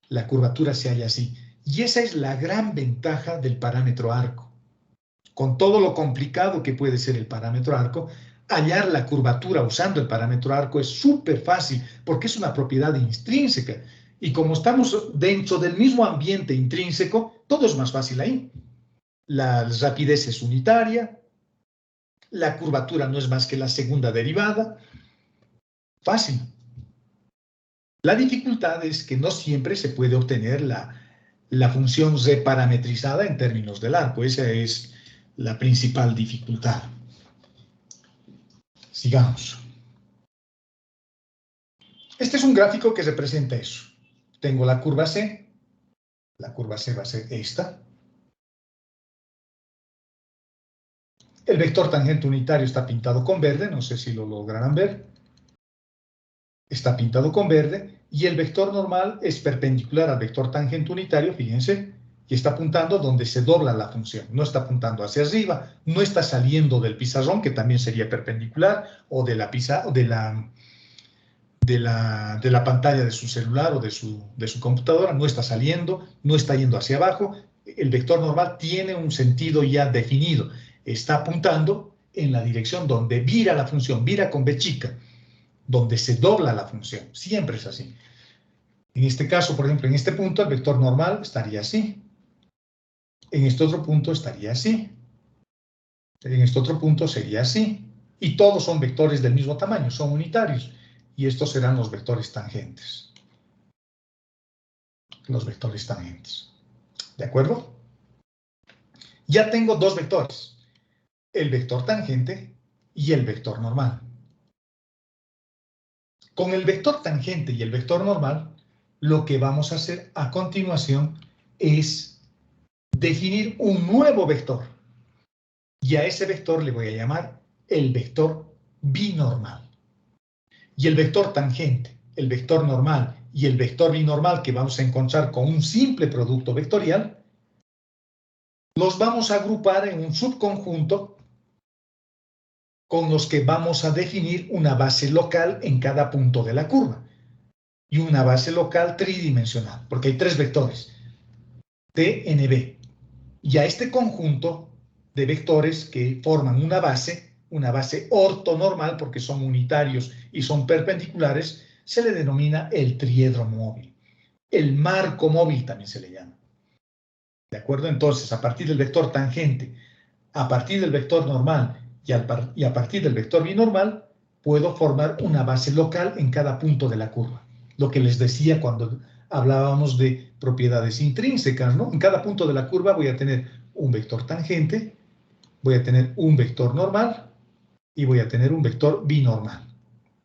La curvatura se halla así. Y esa es la gran ventaja del parámetro arco. Con todo lo complicado que puede ser el parámetro arco, hallar la curvatura usando el parámetro arco es súper fácil porque es una propiedad intrínseca. Y como estamos dentro del mismo ambiente intrínseco, todo es más fácil ahí. La rapidez es unitaria, la curvatura no es más que la segunda derivada. Fácil. La dificultad es que no siempre se puede obtener la función reparametrizada en términos del arco. Esa es la principal dificultad. Sigamos. Este es un gráfico que representa eso. Tengo la curva C. La curva C va a ser esta. El vector tangente unitario está pintado con verde. No sé si lo lograrán ver. Está pintado con verde. Y el vector normal es perpendicular al vector tangente unitario, fíjense, y está apuntando donde se dobla la función. No está apuntando hacia arriba, no está saliendo del pizarrón, que también sería perpendicular, o de la pantalla de su celular o de su computadora, no está saliendo, no está yendo hacia abajo. El vector normal tiene un sentido ya definido. Está apuntando en la dirección donde vira la función, vira con B chica, donde se dobla la función. Siempre es así. En este caso, por ejemplo, en este punto, el vector normal estaría así. En este otro punto estaría así. En este otro punto sería así. Y todos son vectores del mismo tamaño, son unitarios. Y estos serán los vectores tangentes. Los vectores tangentes. ¿De acuerdo? Ya tengo 2 vectores. El vector tangente y el vector normal. Con el vector tangente y el vector normal, lo que vamos a hacer a continuación es definir un nuevo vector. Y a ese vector le voy a llamar el vector binormal. Y el vector tangente, el vector normal y el vector binormal que vamos a encontrar con un simple producto vectorial, los vamos a agrupar en un subconjunto con los que vamos a definir una base local en cada punto de la curva. Y una base local tridimensional, porque hay 3 vectores, T, N, B. Y a este conjunto de vectores que forman una base ortonormal, porque son unitarios y son perpendiculares, se le denomina el triedro móvil. El marco móvil también se le llama. ¿De acuerdo? Entonces, a partir del vector tangente, a partir del vector normal y a partir del vector binormal, puedo formar una base local en cada punto de la curva. Lo que les decía cuando hablábamos de propiedades intrínsecas, ¿no? En cada punto de la curva voy a tener un vector tangente, voy a tener un vector normal y voy a tener un vector binormal,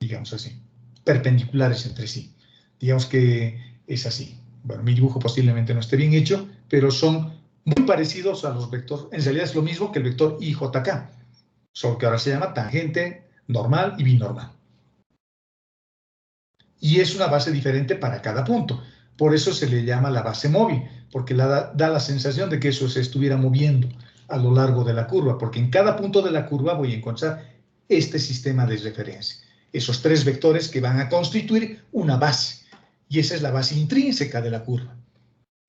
digamos así, perpendiculares entre sí. Digamos que es así. Bueno, mi dibujo posiblemente no esté bien hecho, pero son muy parecidos a los vectores. En realidad es lo mismo que el vector IJK, solo que ahora se llama tangente, normal y binormal. Y es una base diferente para cada punto. Por eso se le llama la base móvil, porque da la sensación de que eso se estuviera moviendo a lo largo de la curva, porque en cada punto de la curva voy a encontrar este sistema de referencia. Esos 3 vectores que van a constituir una base. Y esa es la base intrínseca de la curva.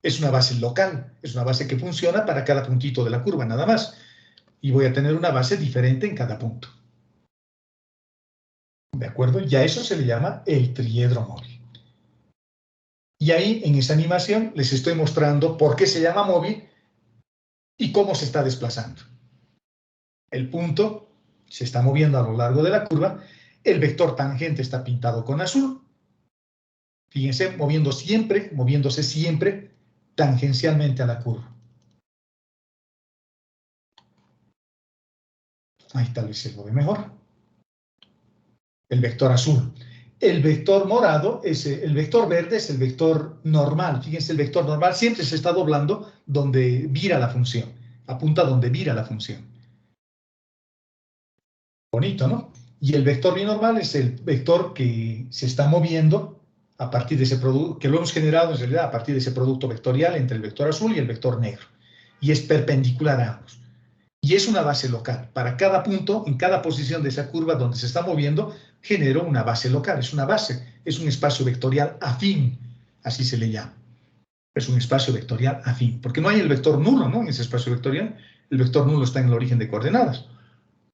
Es una base local, es una base que funciona para cada puntito de la curva, nada más. Y voy a tener una base diferente en cada punto. ¿De acuerdo? Y a eso se le llama el triedro móvil. Y ahí, en esa animación, les estoy mostrando por qué se llama móvil y cómo se está desplazando. El punto se está moviendo a lo largo de la curva, el vector tangente está pintado con azul. Fíjense, moviéndose siempre tangencialmente a la curva. Ahí tal vez se lo ve mejor. El vector azul. El vector morado, el vector verde es el vector normal. Fíjense, el vector normal siempre se está doblando donde vira la función. Apunta donde vira la función. Bonito, ¿no? Y el vector binormal es el vector que se está moviendo a partir de ese producto, que lo hemos generado en realidad a partir de ese producto vectorial entre el vector azul y el vector negro. Y es perpendicular a ambos. Y es una base local. Para cada punto, en cada posición de esa curva donde se está moviendo, generó una base local. Es una base, es un espacio vectorial afín, así se le llama. Es un espacio vectorial afín, porque no hay el vector nulo, ¿no? En ese espacio vectorial, el vector nulo está en el origen de coordenadas.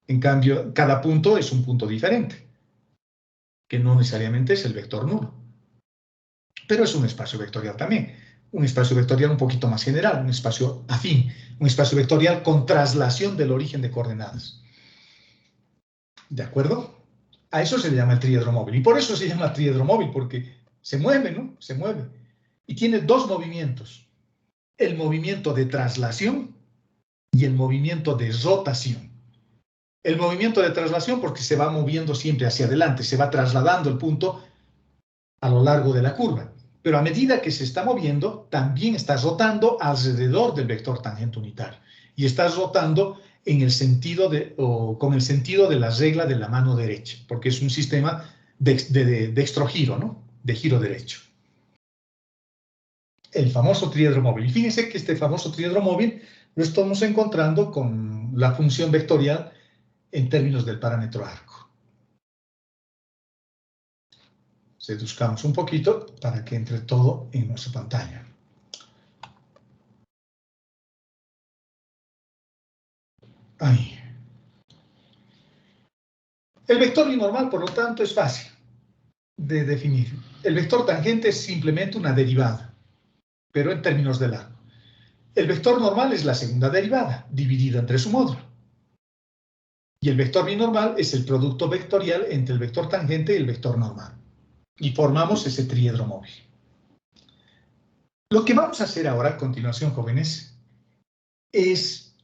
En cambio, cada punto es un punto diferente, que no necesariamente es el vector nulo. Pero es un espacio vectorial también. Un espacio vectorial un poquito más general, un espacio afín, un espacio vectorial con traslación del origen de coordenadas. ¿De acuerdo? A eso se le llama el triedro móvil. Y por eso se llama triedro móvil, porque se mueve, ¿no? Se mueve. Y tiene dos movimientos. El movimiento de traslación y el movimiento de rotación. El movimiento de traslación porque se va moviendo siempre hacia adelante, se va trasladando el punto a lo largo de la curva. Pero a medida que se está moviendo, también está rotando alrededor del vector tangente unitario. Y está rotando en el sentido o con el sentido de la regla de la mano derecha, porque es un sistema de dextrogiro, ¿no? De giro derecho. El famoso triedro móvil. Y fíjense que este famoso triedro móvil lo estamos encontrando con la función vectorial en términos del parámetro arco. Seduzcamos un poquito para que entre todo en nuestra pantalla. Ahí. El vector binormal, por lo tanto, es fácil de definir. El vector tangente es simplemente una derivada, pero en términos del arco. El vector normal es la segunda derivada, dividida entre su módulo. Y el vector binormal es el producto vectorial entre el vector tangente y el vector normal. Y formamos ese triedro móvil. Lo que vamos a hacer ahora, a continuación, jóvenes, es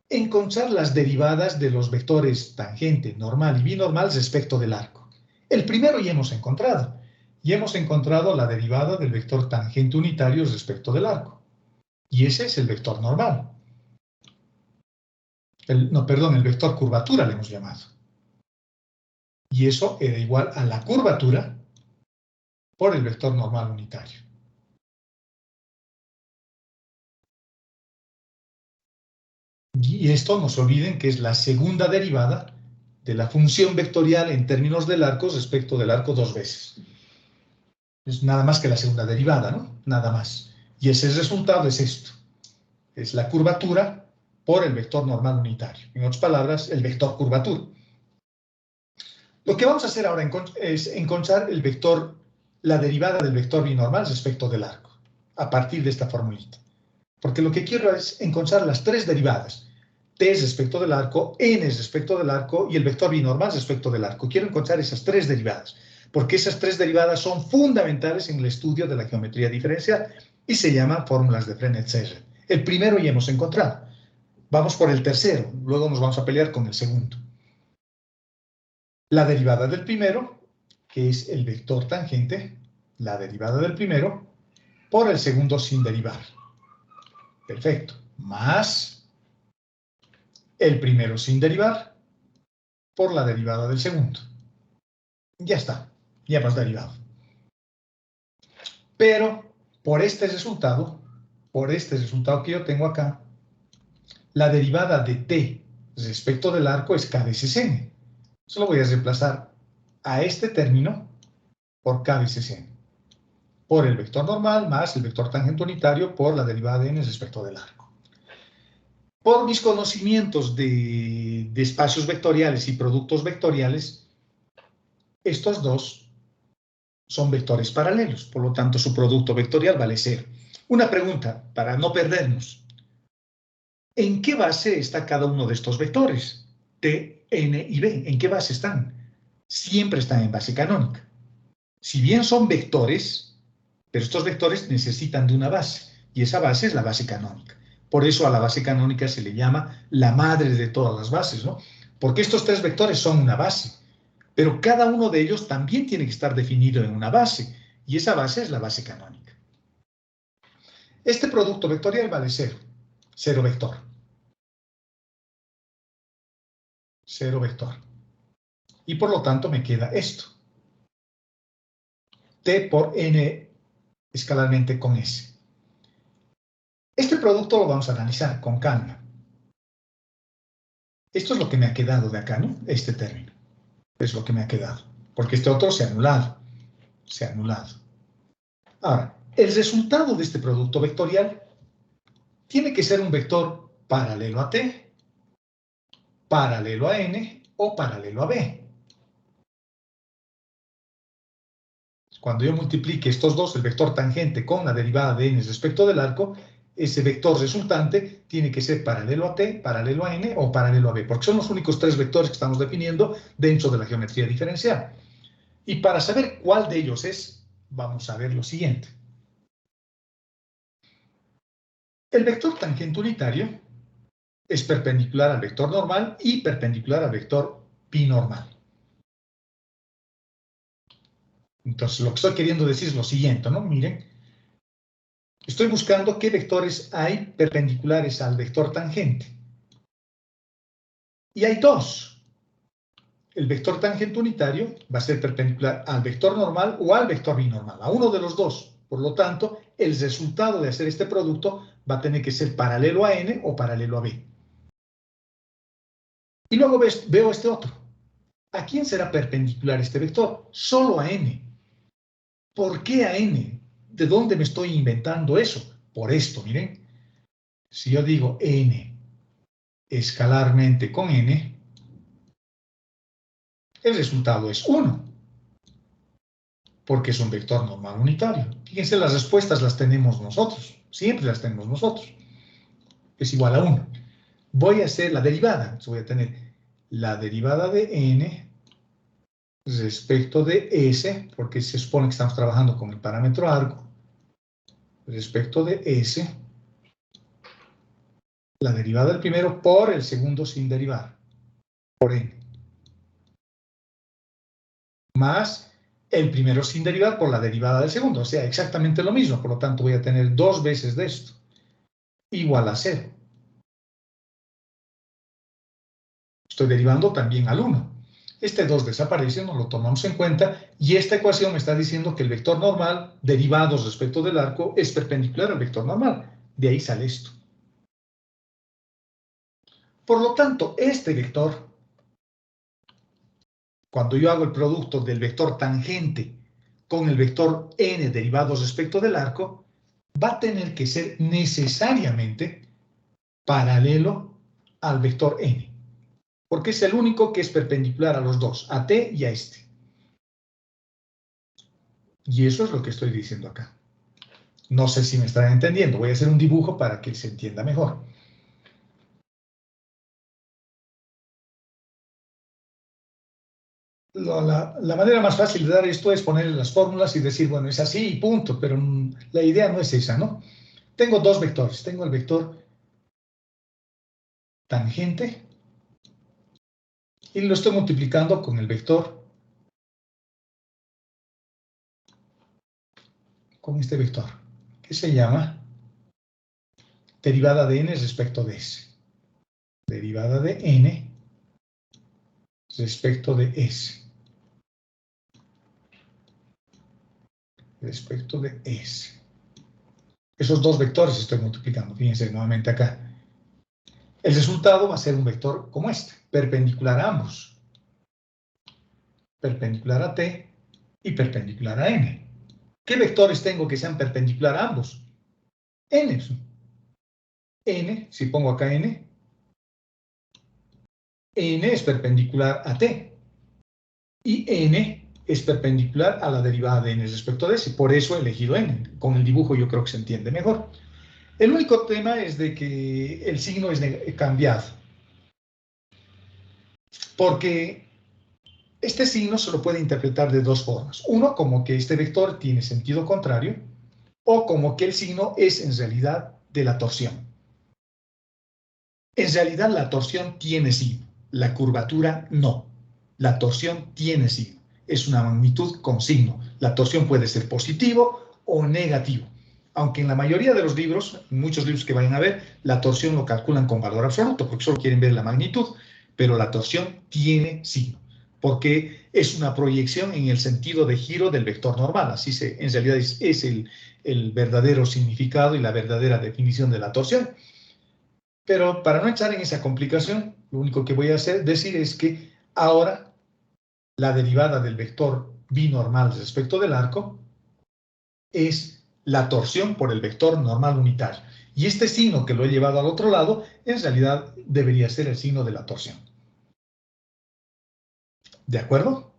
encontrar las derivadas de los vectores tangente, normal y binormal respecto del arco. El primero ya hemos encontrado. Y hemos encontrado la derivada del vector tangente unitario respecto del arco. Y ese es el vector normal. El vector curvatura le hemos llamado. Y eso era igual a la curvatura por el vector normal unitario. Y esto no se olviden que es la segunda derivada de la función vectorial en términos del arco respecto del arco dos veces. Es nada más que la segunda derivada, ¿no? Nada más. Y ese resultado es esto. Es la curvatura por el vector normal unitario. En otras palabras, el vector curvatura. Lo que vamos a hacer ahora es encontrar la derivada del vector binormal respecto del arco, a partir de esta formulita. Porque lo que quiero es encontrar las tres derivadas. T respecto del arco, N respecto del arco y el vector binormal respecto del arco. Quiero encontrar esas tres derivadas, porque esas tres derivadas son fundamentales en el estudio de la geometría diferencial y se llaman fórmulas de Frenet-Serre. El primero ya hemos encontrado. Vamos por el tercero, luego nos vamos a pelear con el segundo. La derivada del primero, que es el vector tangente, la derivada del primero, por el segundo sin derivar. Perfecto. Más el primero sin derivar por la derivada del segundo. Ya está, ya hemos derivado. Pero por este resultado que yo tengo acá, la derivada de t respecto del arco es k veces n. Solo voy a reemplazar a este término por k veces n. Por el vector normal más el vector tangente unitario por la derivada de n respecto del arco. Por mis conocimientos de espacios vectoriales y productos vectoriales, estos dos son vectores paralelos, por lo tanto su producto vectorial vale 0. Una pregunta, para no perdernos. ¿En qué base está cada uno de estos vectores? T, N y B. ¿En qué base están? Siempre están en base canónica. Si bien son vectores, pero estos vectores necesitan de una base, y esa base es la base canónica. Por eso a la base canónica se le llama la madre de todas las bases, ¿no? Porque estos tres vectores son una base, pero cada uno de ellos también tiene que estar definido en una base, y esa base es la base canónica. Este producto vectorial vale 0, 0 vector. 0 vector. Y por lo tanto me queda esto. T por N escalarmente con S. Este producto lo vamos a analizar con calma. Esto es lo que me ha quedado de acá, ¿no? Este término. Es lo que me ha quedado. Porque este otro se ha anulado. Se ha anulado. Ahora, el resultado de este producto vectorial tiene que ser un vector paralelo a T, paralelo a N o paralelo a B. Cuando yo multiplique estos dos, el vector tangente con la derivada de n respecto del arco, ese vector resultante tiene que ser paralelo a t, paralelo a n o paralelo a b, porque son los únicos tres vectores que estamos definiendo dentro de la geometría diferencial. Y para saber cuál de ellos es, vamos a ver lo siguiente. El vector tangente unitario es perpendicular al vector normal y perpendicular al vector binormal. Entonces, lo que estoy queriendo decir es lo siguiente, ¿no? Miren, estoy buscando qué vectores hay perpendiculares al vector tangente. Y hay dos. El vector tangente unitario va a ser perpendicular al vector normal o al vector binormal, a uno de los dos. Por lo tanto, el resultado de hacer este producto va a tener que ser paralelo a n o paralelo a b. Y luego veo este otro. ¿A quién será perpendicular este vector? Solo a n. ¿Por qué a n? ¿De dónde me estoy inventando eso? Por esto, miren. Si yo digo n escalarmente con n, el resultado es 1, porque es un vector normal unitario. Fíjense, las respuestas las tenemos nosotros, siempre las tenemos nosotros. Es igual a 1. Voy a hacer la derivada, entonces voy a tener la derivada de n respecto de s, porque se supone que estamos trabajando con el parámetro arco, respecto de s, la derivada del primero por el segundo sin derivar, por n, más el primero sin derivar por la derivada del segundo, o sea, exactamente lo mismo, por lo tanto voy a tener 2 veces de esto, igual a 0. Estoy derivando también al 1. Este 2 desaparece, no lo tomamos en cuenta, y esta ecuación me está diciendo que el vector normal, derivados respecto del arco, es perpendicular al vector normal. De ahí sale esto. Por lo tanto, este vector, cuando yo hago el producto del vector tangente con el vector n derivados respecto del arco, va a tener que ser necesariamente paralelo al vector n, porque es el único que es perpendicular a los dos, a t y a este. Y eso es lo que estoy diciendo acá. No sé si me están entendiendo. Voy a hacer un dibujo para que se entienda mejor. La manera más fácil de dar esto es ponerle las fórmulas y decir, bueno, es así y punto, pero la idea no es esa, ¿no? Tengo dos vectores. Tengo el vector tangente y lo estoy multiplicando con el vector, con este vector, que se llama derivada de n respecto de s. Derivada de n respecto de s. Respecto de s. Esos dos vectores estoy multiplicando. Fíjense nuevamente acá. El resultado va a ser un vector como este, perpendicular a ambos. Perpendicular a t y perpendicular a n. ¿Qué vectores tengo que sean perpendicular a ambos? N. N, si pongo acá n, n es perpendicular a t. Y n es perpendicular a la derivada de n respecto de s. Por eso he elegido n. Con el dibujo yo creo que se entiende mejor. El único tema es de que el signo es cambiado. Porque este signo se lo puede interpretar de dos formas. Uno, como que este vector tiene sentido contrario, o como que el signo es en realidad de la torsión. En realidad la torsión tiene signo, la curvatura no. La torsión tiene signo, es una magnitud con signo. La torsión puede ser positivo o negativo. Aunque en la mayoría de los libros, en muchos libros que vayan a ver, la torsión lo calculan con valor absoluto, porque solo quieren ver la magnitud, pero la torsión tiene signo, porque es una proyección en el sentido de giro del vector normal. Así en realidad es el verdadero significado y la verdadera definición de la torsión. Pero para no entrar en esa complicación, lo único que voy a decir es que ahora la derivada del vector binormal respecto del arco es la torsión por el vector normal unitario. Y este signo que lo he llevado al otro lado, en realidad debería ser el signo de la torsión. ¿De acuerdo?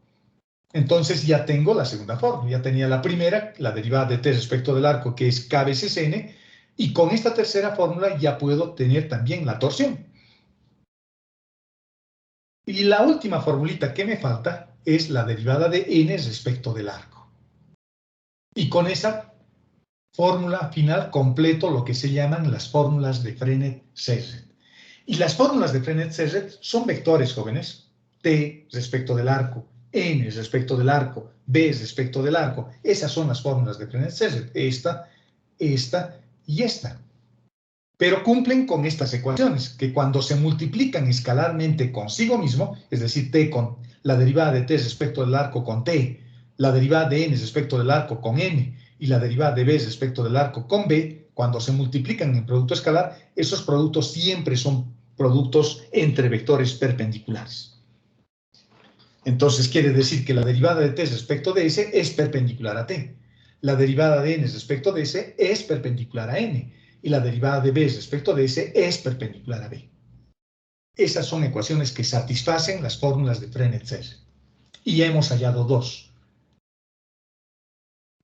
Entonces ya tengo la segunda fórmula. Ya tenía la primera, la derivada de t respecto del arco, que es k veces n, y con esta tercera fórmula ya puedo tener también la torsión. Y la última formulita que me falta es la derivada de n respecto del arco. Y con esa fórmula final completo lo que se llaman las fórmulas de Frenet-Serret. Y las fórmulas de Frenet-Serret son vectores, jóvenes. T respecto del arco, n respecto del arco, b respecto del arco. Esas son las fórmulas de Frenet-Serret. Esta y esta. Pero cumplen con estas ecuaciones, que cuando se multiplican escalarmente consigo mismo, es decir, t con la derivada de t respecto del arco con t, la derivada de n respecto del arco con n, y la derivada de b respecto del arco con b, cuando se multiplican en producto escalar, esos productos siempre son productos entre vectores perpendiculares. Entonces quiere decir que la derivada de t respecto de s es perpendicular a t. La derivada de n respecto de s es perpendicular a n. Y la derivada de b respecto de s es perpendicular a b. Esas son ecuaciones que satisfacen las fórmulas de Frenet-Serret. Y hemos hallado dos.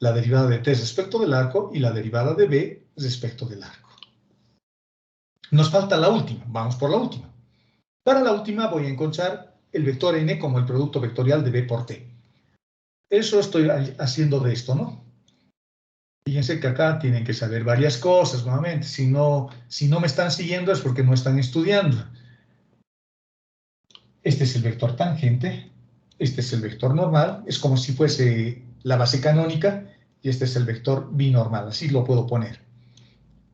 La derivada de t respecto del arco y la derivada de b respecto del arco. Nos falta la última. Vamos por la última. Para la última voy a encontrar el vector n como el producto vectorial de b por t. Eso estoy haciendo de esto, ¿no? Fíjense que acá tienen que saber varias cosas, nuevamente. Si no me están siguiendo es porque no están estudiando. Este es el vector tangente, este es el vector normal, es como si fuese la base canónica, y este es el vector binormal, así lo puedo poner.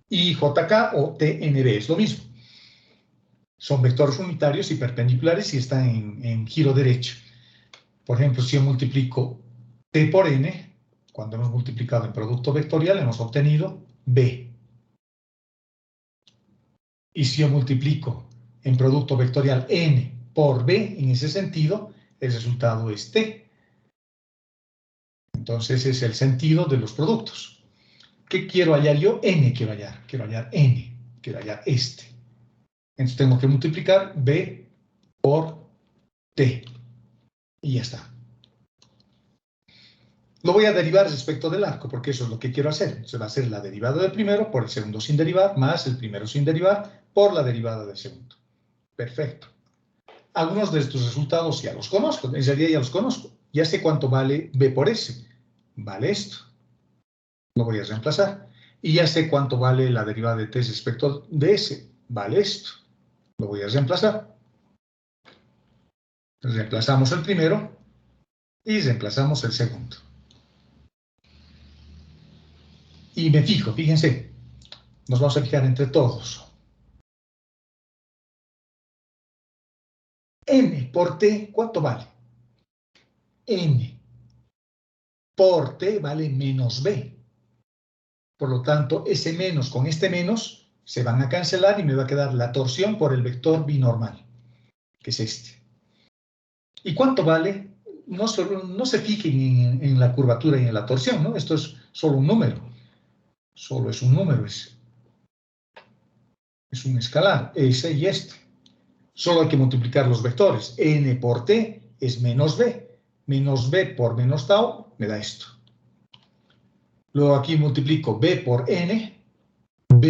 Y JK o TNB es lo mismo. Son vectores unitarios y perpendiculares y están en giro derecho. Por ejemplo, si yo multiplico T por N, cuando hemos multiplicado en producto vectorial, hemos obtenido B. Y si yo multiplico en producto vectorial N por B, en ese sentido, el resultado es T. Entonces, es el sentido de los productos. ¿Qué quiero hallar yo? N quiero hallar. Quiero hallar N. Quiero hallar este. Entonces, tengo que multiplicar B por T. Y ya está. Lo voy a derivar respecto del arco, porque eso es lo que quiero hacer. Se va a hacer la derivada del primero por el segundo sin derivar, más el primero sin derivar por la derivada del segundo. Perfecto. Algunos de estos resultados ya los conozco, en realidad ya los conozco. Ya sé cuánto vale B por S. Vale esto. Lo voy a reemplazar. Y ya sé cuánto vale la derivada de T respecto de S. Vale esto. Lo voy a reemplazar. Reemplazamos el primero y reemplazamos el segundo. Y me fijo, fíjense, nos vamos a fijar entre todos. N por T, ¿cuánto vale? N por T vale menos B. Por lo tanto, ese menos con este menos se van a cancelar y me va a quedar la torsión por el vector binormal, que es este. ¿Y cuánto vale? No se fijen en la curvatura y en la torsión, ¿no? Esto es solo un número. Solo es un número, es un escalar, ese y este. Solo hay que multiplicar los vectores. N por T es menos B. menos b por menos tau me da esto. Luego aquí multiplico b por n, b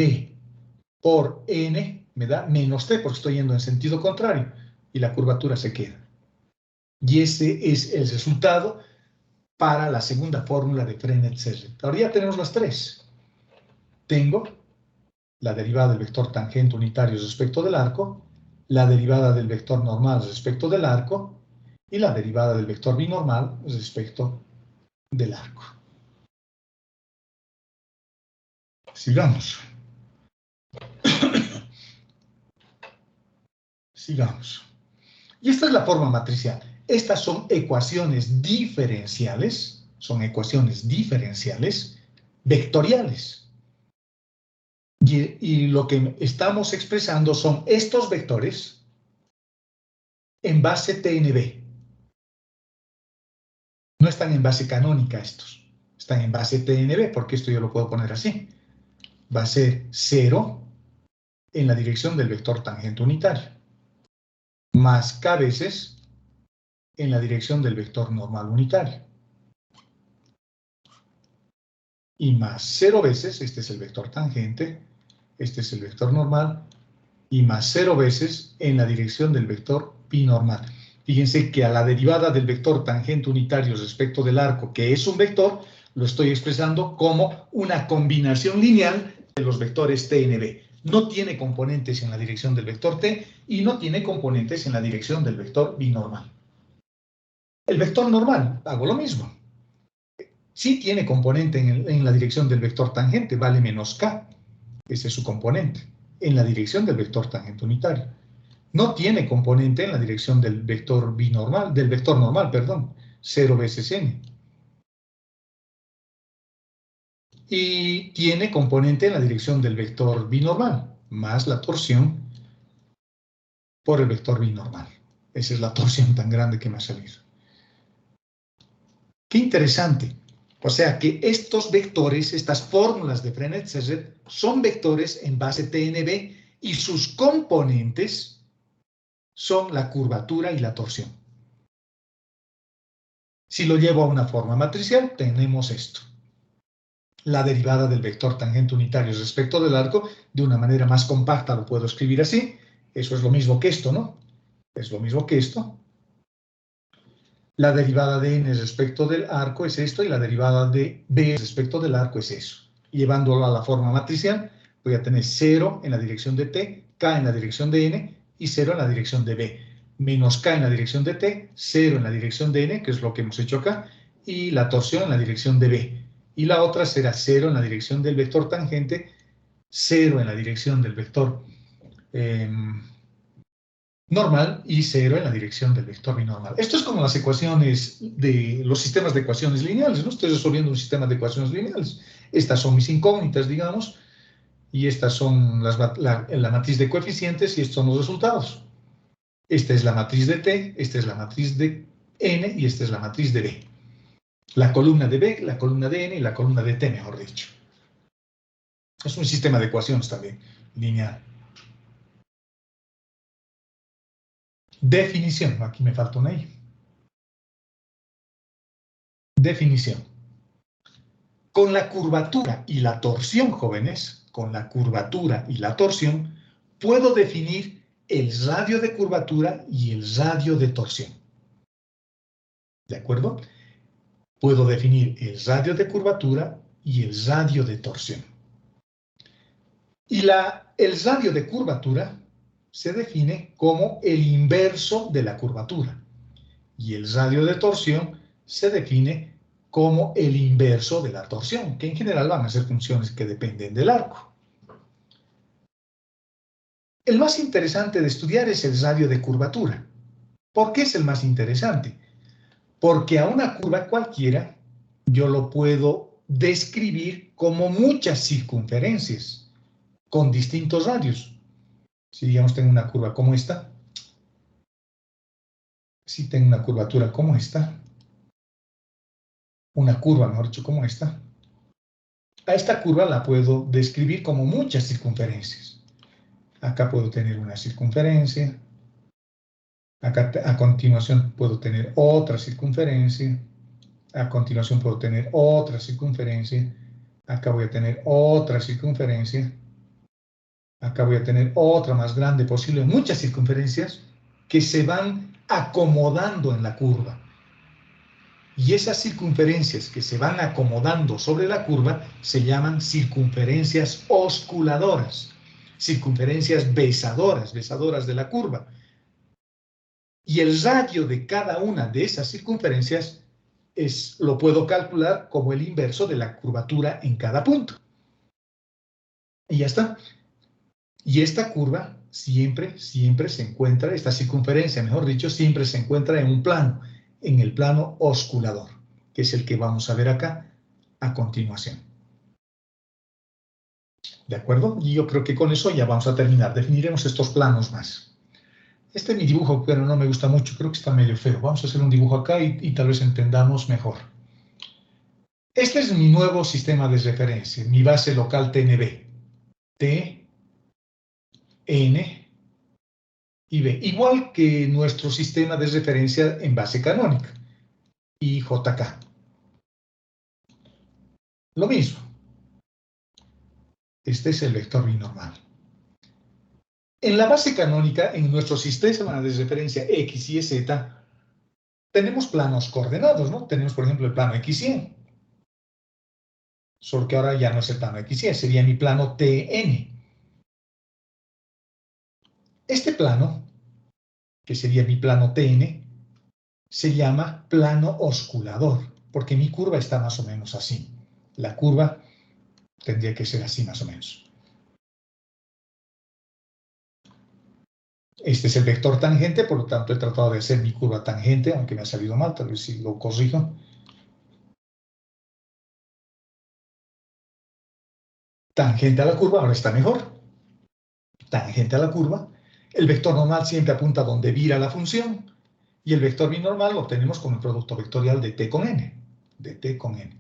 por n me da menos t porque estoy yendo en sentido contrario y la curvatura se queda. Y ese es el resultado para la segunda fórmula de Frenet-Serret. Ahora ya tenemos las tres. Tengo la derivada del vector tangente unitario respecto del arco, la derivada del vector normal respecto del arco y la derivada del vector binormal respecto del arco. Sigamos. Sigamos. Y esta es la forma matricial. Estas son ecuaciones diferenciales, vectoriales. Y lo que estamos expresando son estos vectores en base TNB. No están en base canónica estos, están en base TNB, porque esto yo lo puedo poner así. Va a ser 0 en la dirección del vector tangente unitario, más k veces en la dirección del vector normal unitario. Y más 0 veces, este es el vector tangente, este es el vector normal, y más 0 veces en la dirección del vector binormal. Fíjense que a la derivada del vector tangente unitario respecto del arco, que es un vector, lo estoy expresando como una combinación lineal de los vectores T en B. No tiene componentes en la dirección del vector T y no tiene componentes en la dirección del vector binormal. El vector normal, hago lo mismo. Sí tiene componente en la dirección del vector tangente, vale menos k. Ese es su componente, en la dirección del vector tangente unitario. No tiene componente en la dirección del vector binormal, del vector normal, perdón, 0 veces n. Y tiene componente en la dirección del vector binormal, más la torsión por el vector binormal. Esa es la torsión tan grande que me ha salido. Qué interesante. O sea que estos vectores, estas fórmulas de Frenet-Serret, son vectores en base TNB y sus componentes son la curvatura y la torsión. Si lo llevo a una forma matricial, tenemos esto. La derivada del vector tangente unitario respecto del arco, de una manera más compacta lo puedo escribir así. Eso es lo mismo que esto, ¿no? Es lo mismo que esto. La derivada de n respecto del arco es esto y la derivada de b respecto del arco es eso. Llevándolo a la forma matricial, voy a tener 0 en la dirección de t, k en la dirección de n y 0 en la dirección de b. Menos k en la dirección de t, 0 en la dirección de n, que es lo que hemos hecho acá, y la torsión en la dirección de b. Y la otra será 0 en la dirección del vector tangente, 0 en la dirección del vector normal y 0 en la dirección del vector binormal. Esto es como las ecuaciones de los sistemas de ecuaciones lineales, ¿no? Estoy resolviendo un sistema de ecuaciones lineales. Estas son mis incógnitas, digamos, y estas son la matriz de coeficientes y estos son los resultados. Esta es la matriz de T, esta es la matriz de N y esta es la matriz de B. La columna de B, la columna de N y la columna de T, mejor dicho. Es un sistema de ecuaciones también, lineal. Definición, aquí me falta una I. Definición. Con la curvatura y la torsión, jóvenes, con la curvatura y la torsión, puedo definir el radio de curvatura y el radio de torsión. ¿De acuerdo? Puedo definir el radio de curvatura y el radio de torsión. Y el radio de curvatura se define como el inverso de la curvatura. Y el radio de torsión se define como el inverso de la torsión, que en general van a ser funciones que dependen del arco. El más interesante de estudiar es el radio de curvatura. ¿Por qué es el más interesante? Porque a una curva cualquiera yo lo puedo describir como muchas circunferencias con distintos radios. Si digamos tengo una curva como esta, si tengo una curvatura como esta, una curva, mejor dicho, como esta, a esta curva la puedo describir como muchas circunferencias. Acá puedo tener una circunferencia, Acá a continuación puedo tener otra circunferencia. A continuación puedo tener otra circunferencia. Acá voy a tener otra circunferencia. Acá voy a tener otra más grande posible. Muchas circunferencias que se van acomodando en la curva. Y esas circunferencias que se van acomodando sobre la curva se llaman circunferencias osculadoras. Circunferencias besadoras de la curva. Y el radio de cada una de esas circunferencias lo puedo calcular como el inverso de la curvatura en cada punto. Y ya está. Y esta curva siempre se encuentra, esta circunferencia, mejor dicho, siempre se encuentra en un plano, en el plano osculador, que es el que vamos a ver acá a continuación. ¿De acuerdo? Y yo creo que con eso ya vamos a terminar. Definiremos estos planos más. Este es mi dibujo, pero no me gusta mucho, creo que está medio feo. Vamos a hacer un dibujo acá y tal vez entendamos mejor. Este es mi nuevo sistema de referencia, mi base local TNB. T, N y B. Igual que nuestro sistema de referencia en base canónica, IJK. Lo mismo. Este es el vector binormal. En la base canónica, en nuestro sistema de referencia X y Z, tenemos planos coordenados, ¿no? Tenemos, por ejemplo, el plano XY. Solo que ahora ya no es el plano XY, sería mi plano TN. Este plano, que sería mi plano TN, se llama plano osculador, porque mi curva está más o menos así. La curva tendría que ser así más o menos. Este es el vector tangente, por lo tanto he tratado de hacer mi curva tangente, aunque me ha salido mal, tal vez si lo corrijo. Tangente a la curva, ahora está mejor. Tangente a la curva. El vector normal siempre apunta donde vira la función, y el vector binormal lo obtenemos con el producto vectorial de t con n. De t con n.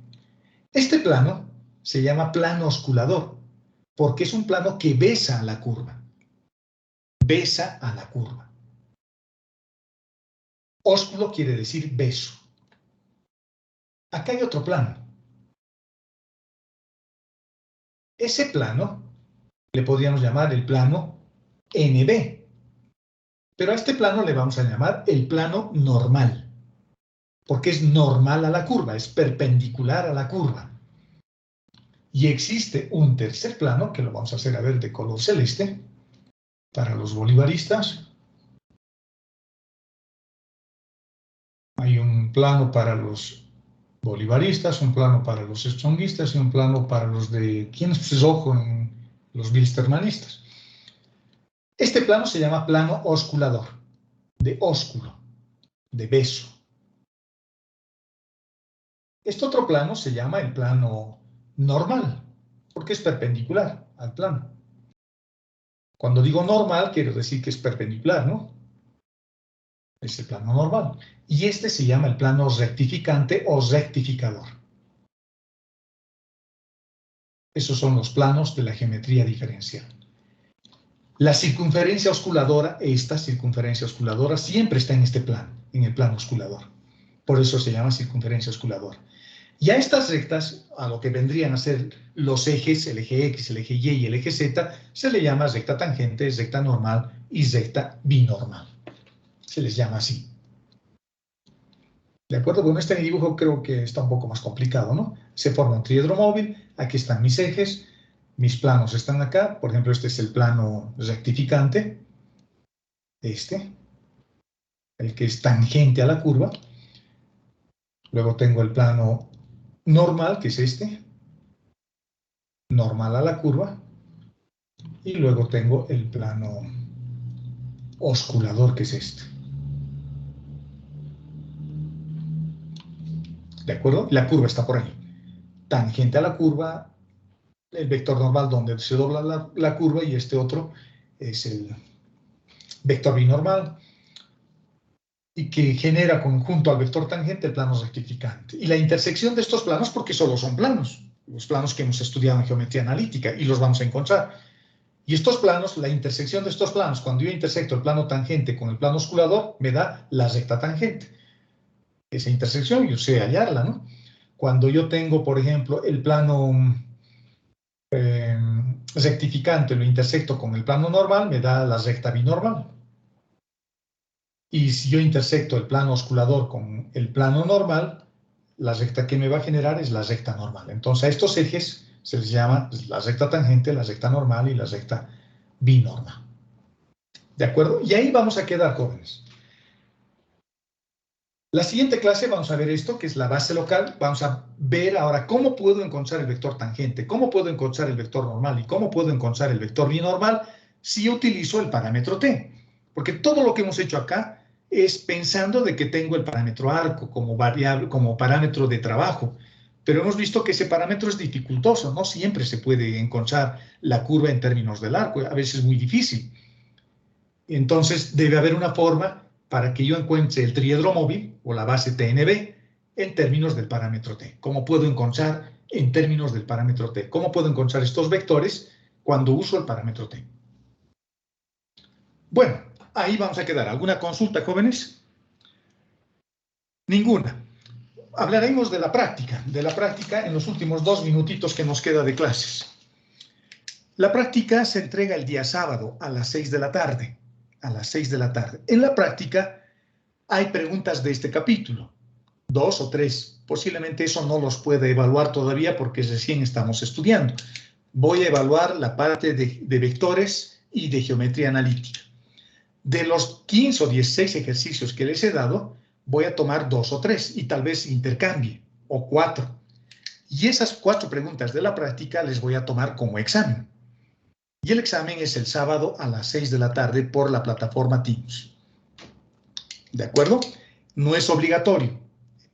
Este plano se llama plano osculador, porque es un plano que besa a la curva. Besa a la curva. Ósculo quiere decir beso. Acá hay otro plano. Ese plano le podríamos llamar el plano NB. Pero a este plano le vamos a llamar el plano normal. Porque es normal a la curva, es perpendicular a la curva. Y existe un tercer plano, que lo vamos a hacer a ver de color celeste, para los bolivaristas. Hay un plano para los bolivaristas, un plano para los stronguistas y un plano para los de ¿quién es rojo en los bilstermanistas? Este plano se llama plano osculador, de ósculo, de beso. Este otro plano se llama el plano normal, porque es perpendicular al plano. Cuando digo normal, quiero decir que es perpendicular, ¿no? Es el plano normal. Y este se llama el plano rectificante o rectificador. Esos son los planos de la geometría diferencial. La circunferencia osculadora, esta circunferencia osculadora, siempre está en este plano, en el plano osculador. Por eso se llama circunferencia osculadora. Y a estas rectas, a lo que vendrían a ser los ejes, el eje X, el eje Y y el eje Z, se le llama recta tangente, recta normal y recta binormal. Se les llama así. De acuerdo con este dibujo creo que está un poco más complicado, ¿no? Se forma un triedro móvil, aquí están mis ejes, mis planos están acá, por ejemplo este es el plano rectificante, este, el que es tangente a la curva. Luego tengo el plano normal, que es este, normal a la curva, y luego tengo el plano osculador, que es este. ¿De acuerdo? La curva está por ahí. Tangente a la curva, el vector normal donde se dobla la curva, y este otro es el vector binormal, y que genera conjunto al vector tangente el plano rectificante. Y la intersección de estos planos, porque solo son planos, los planos que hemos estudiado en geometría analítica, y los vamos a encontrar. Y estos planos, la intersección de estos planos, cuando yo intersecto el plano tangente con el plano osculador, me da la recta tangente. Esa intersección yo sé hallarla, ¿no? Cuando yo tengo, por ejemplo, el plano rectificante, lo intersecto con el plano normal, me da la recta binormal. Y si yo intersecto el plano osculador con el plano normal, la recta que me va a generar es la recta normal. Entonces a estos ejes se les llama la recta tangente, la recta normal y la recta binormal. ¿De acuerdo? Y ahí vamos a quedar, jóvenes. La siguiente clase vamos a ver esto, que es la base local. Vamos a ver ahora cómo puedo encontrar el vector tangente, cómo puedo encontrar el vector normal y cómo puedo encontrar el vector binormal si utilizo el parámetro t. Porque todo lo que hemos hecho acá es pensando de que tengo el parámetro arco como variable, como parámetro de trabajo. Pero hemos visto que ese parámetro es dificultoso, no siempre se puede encontrar la curva en términos del arco, a veces es muy difícil. Entonces debe haber una forma para que yo encuentre el triedro móvil o la base TNB en términos del parámetro t. ¿Cómo puedo encontrar en términos del parámetro t? ¿Cómo puedo encontrar estos vectores cuando uso el parámetro t? Bueno, ahí vamos a quedar. ¿Alguna consulta, jóvenes? Ninguna. Hablaremos de la práctica en los últimos 2 minutitos que nos queda de clases. La práctica se entrega el día sábado a las 6 de la tarde. A las 6 de la tarde. En la práctica hay preguntas de este capítulo, 2 o 3. Posiblemente eso no los pueda evaluar todavía porque recién estamos estudiando. Voy a evaluar la parte de vectores y de geometría analítica. De los 15 o 16 ejercicios que les he dado, voy a tomar 2 o 3 y tal vez intercambie, o 4. Y esas 4 preguntas de la práctica les voy a tomar como examen. Y el examen es el sábado a las 6 de la tarde por la plataforma Teams. ¿De acuerdo? No es obligatorio.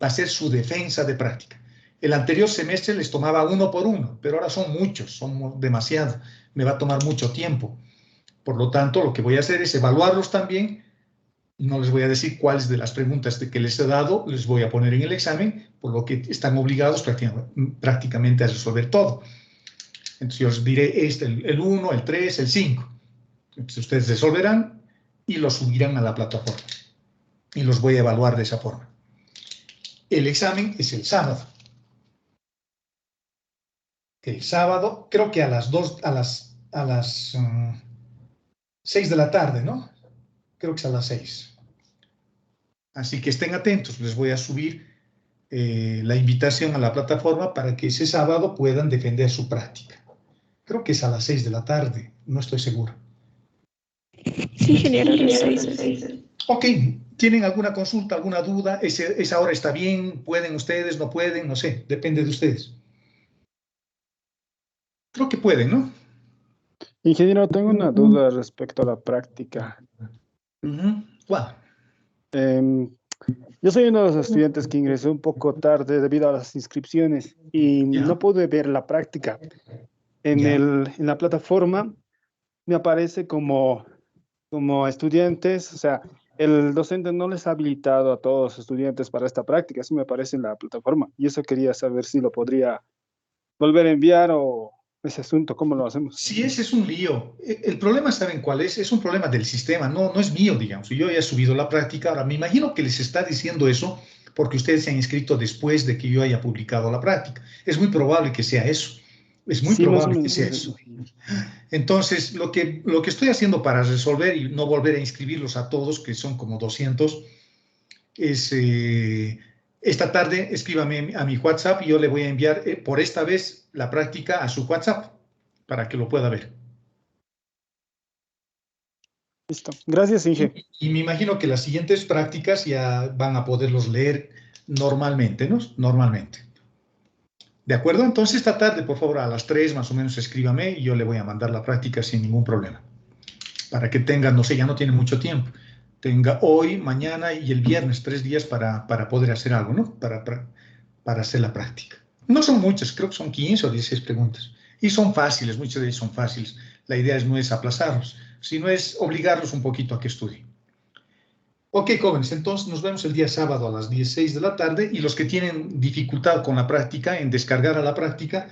Va a ser su defensa de práctica. El anterior semestre les tomaba 1 por 1, pero ahora son muchos, son demasiado. Me va a tomar mucho tiempo. Por lo tanto, lo que voy a hacer es evaluarlos también. No les voy a decir cuáles de las preguntas que les he dado les voy a poner en el examen, por lo que están obligados prácticamente a resolver todo. Entonces yo les diré el 1, el 3, el 5. Entonces ustedes resolverán y lo subirán a la plataforma. Y los voy a evaluar de esa forma. El examen es el sábado. El sábado, creo que a las 6 de la tarde, ¿no? Creo que es a las 6. Así que estén atentos, les voy a subir la invitación a la plataforma para que ese sábado puedan defender su práctica. Creo que es a las 6 de la tarde, no estoy seguro. Sí, ingeniero, a las 6. Ok, ¿tienen alguna consulta, alguna duda? ¿Esa hora está bien? ¿Pueden ustedes? ¿No pueden? No sé, depende de ustedes. Creo que pueden, ¿no? Ingeniero, tengo una duda respecto a la práctica. ¿Cuál? Yo soy uno de los estudiantes que ingresó un poco tarde debido a las inscripciones y no pude ver la práctica. En la plataforma me aparece como estudiantes, o sea, el docente no les ha habilitado a todos los estudiantes para esta práctica, eso me aparece en la plataforma. Y eso quería saber si lo podría volver a enviar o ese asunto, ¿cómo lo hacemos? Sí, ese es un lío. El problema, ¿saben cuál es? Es un problema del sistema, no es mío, digamos. Yo ya he subido la práctica, ahora me imagino que les está diciendo eso porque ustedes se han inscrito después de que yo haya publicado la práctica. Es muy probable que sea eso. Es muy probable que sea eso. Entonces, lo que estoy haciendo para resolver y no volver a inscribirlos a todos, que son como 200, es esta tarde escríbame a mi WhatsApp y yo le voy a enviar por esta vez la práctica a su WhatsApp para que lo pueda ver. Listo. Gracias, Inge. Y me imagino que las siguientes prácticas ya van a poderlos leer normalmente, ¿no? Normalmente. ¿De acuerdo? Entonces esta tarde, por favor, a las 3 más o menos escríbame y yo le voy a mandar la práctica sin ningún problema. Para que tenga, no sé, ya no tiene mucho tiempo. Tenga hoy, mañana y el viernes 3 días para poder hacer algo, ¿no? Para hacer la práctica. No son muchas, creo que son 15 o 16 preguntas. Y son fáciles, muchas de ellas son fáciles. La idea no es aplazarlos, sino es obligarlos un poquito a que estudien. Ok, jóvenes, entonces nos vemos el día sábado a las 16 de la tarde y los que tienen dificultad con la práctica, en descargar a la práctica,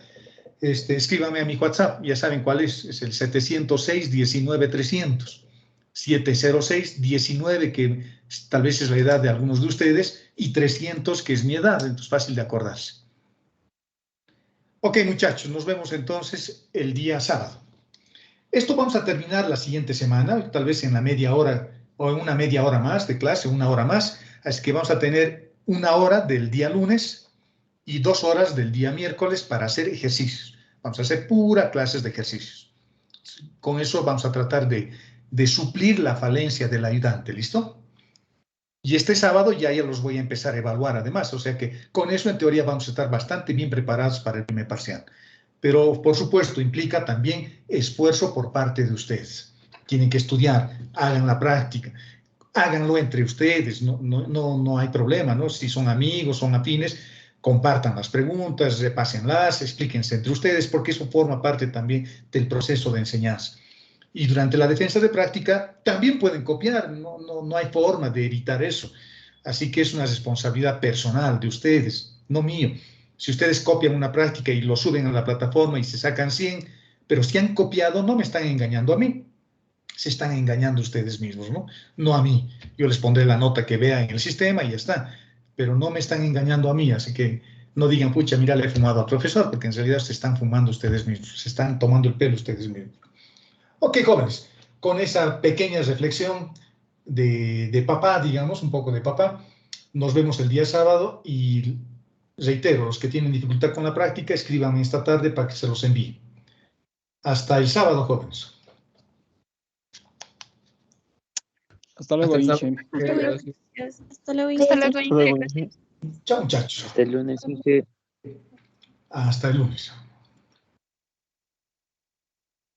escríbanme a mi WhatsApp, ya saben cuál es el 706-19-300. 706-19, que tal vez es la edad de algunos de ustedes, y 300, que es mi edad, entonces fácil de acordarse. Ok, muchachos, nos vemos entonces el día sábado. Esto vamos a terminar la siguiente semana, tal vez en la media hora o en una media hora más de clase, una hora más, así que vamos a tener una hora del día lunes y 2 horas del día miércoles para hacer ejercicios. Vamos a hacer pura clases de ejercicios. Con eso vamos a tratar de suplir la falencia del ayudante, ¿listo? Y este sábado ya los voy a empezar a evaluar además, o sea que con eso en teoría vamos a estar bastante bien preparados para el primer parcial. Pero por supuesto implica también esfuerzo por parte de ustedes. Tienen que estudiar, hagan la práctica, háganlo entre ustedes, no hay problema, ¿no? Si son amigos, son afines, compartan las preguntas, repásenlas, explíquense entre ustedes, porque eso forma parte también del proceso de enseñanza. Y durante la defensa de práctica también pueden copiar, no hay forma de evitar eso. Así que es una responsabilidad personal de ustedes, no mío. Si ustedes copian una práctica y lo suben a la plataforma y se sacan 100, pero si han copiado, no me están engañando a mí. Se están engañando ustedes mismos, ¿no? No a mí. Yo les pondré la nota que vean en el sistema y ya está. Pero no me están engañando a mí, así que no digan, pucha, mira, le he fumado al profesor, porque en realidad se están fumando ustedes mismos, se están tomando el pelo ustedes mismos. Ok, jóvenes, con esa pequeña reflexión de papá, digamos, un poco de papá, nos vemos el día sábado y reitero, los que tienen dificultad con la práctica, escríbanme esta tarde para que se los envíe. Hasta el sábado, jóvenes. Hasta luego, Inge. Hasta luego. Chao, muchachos. Hasta el lunes, Inge. Hasta el lunes.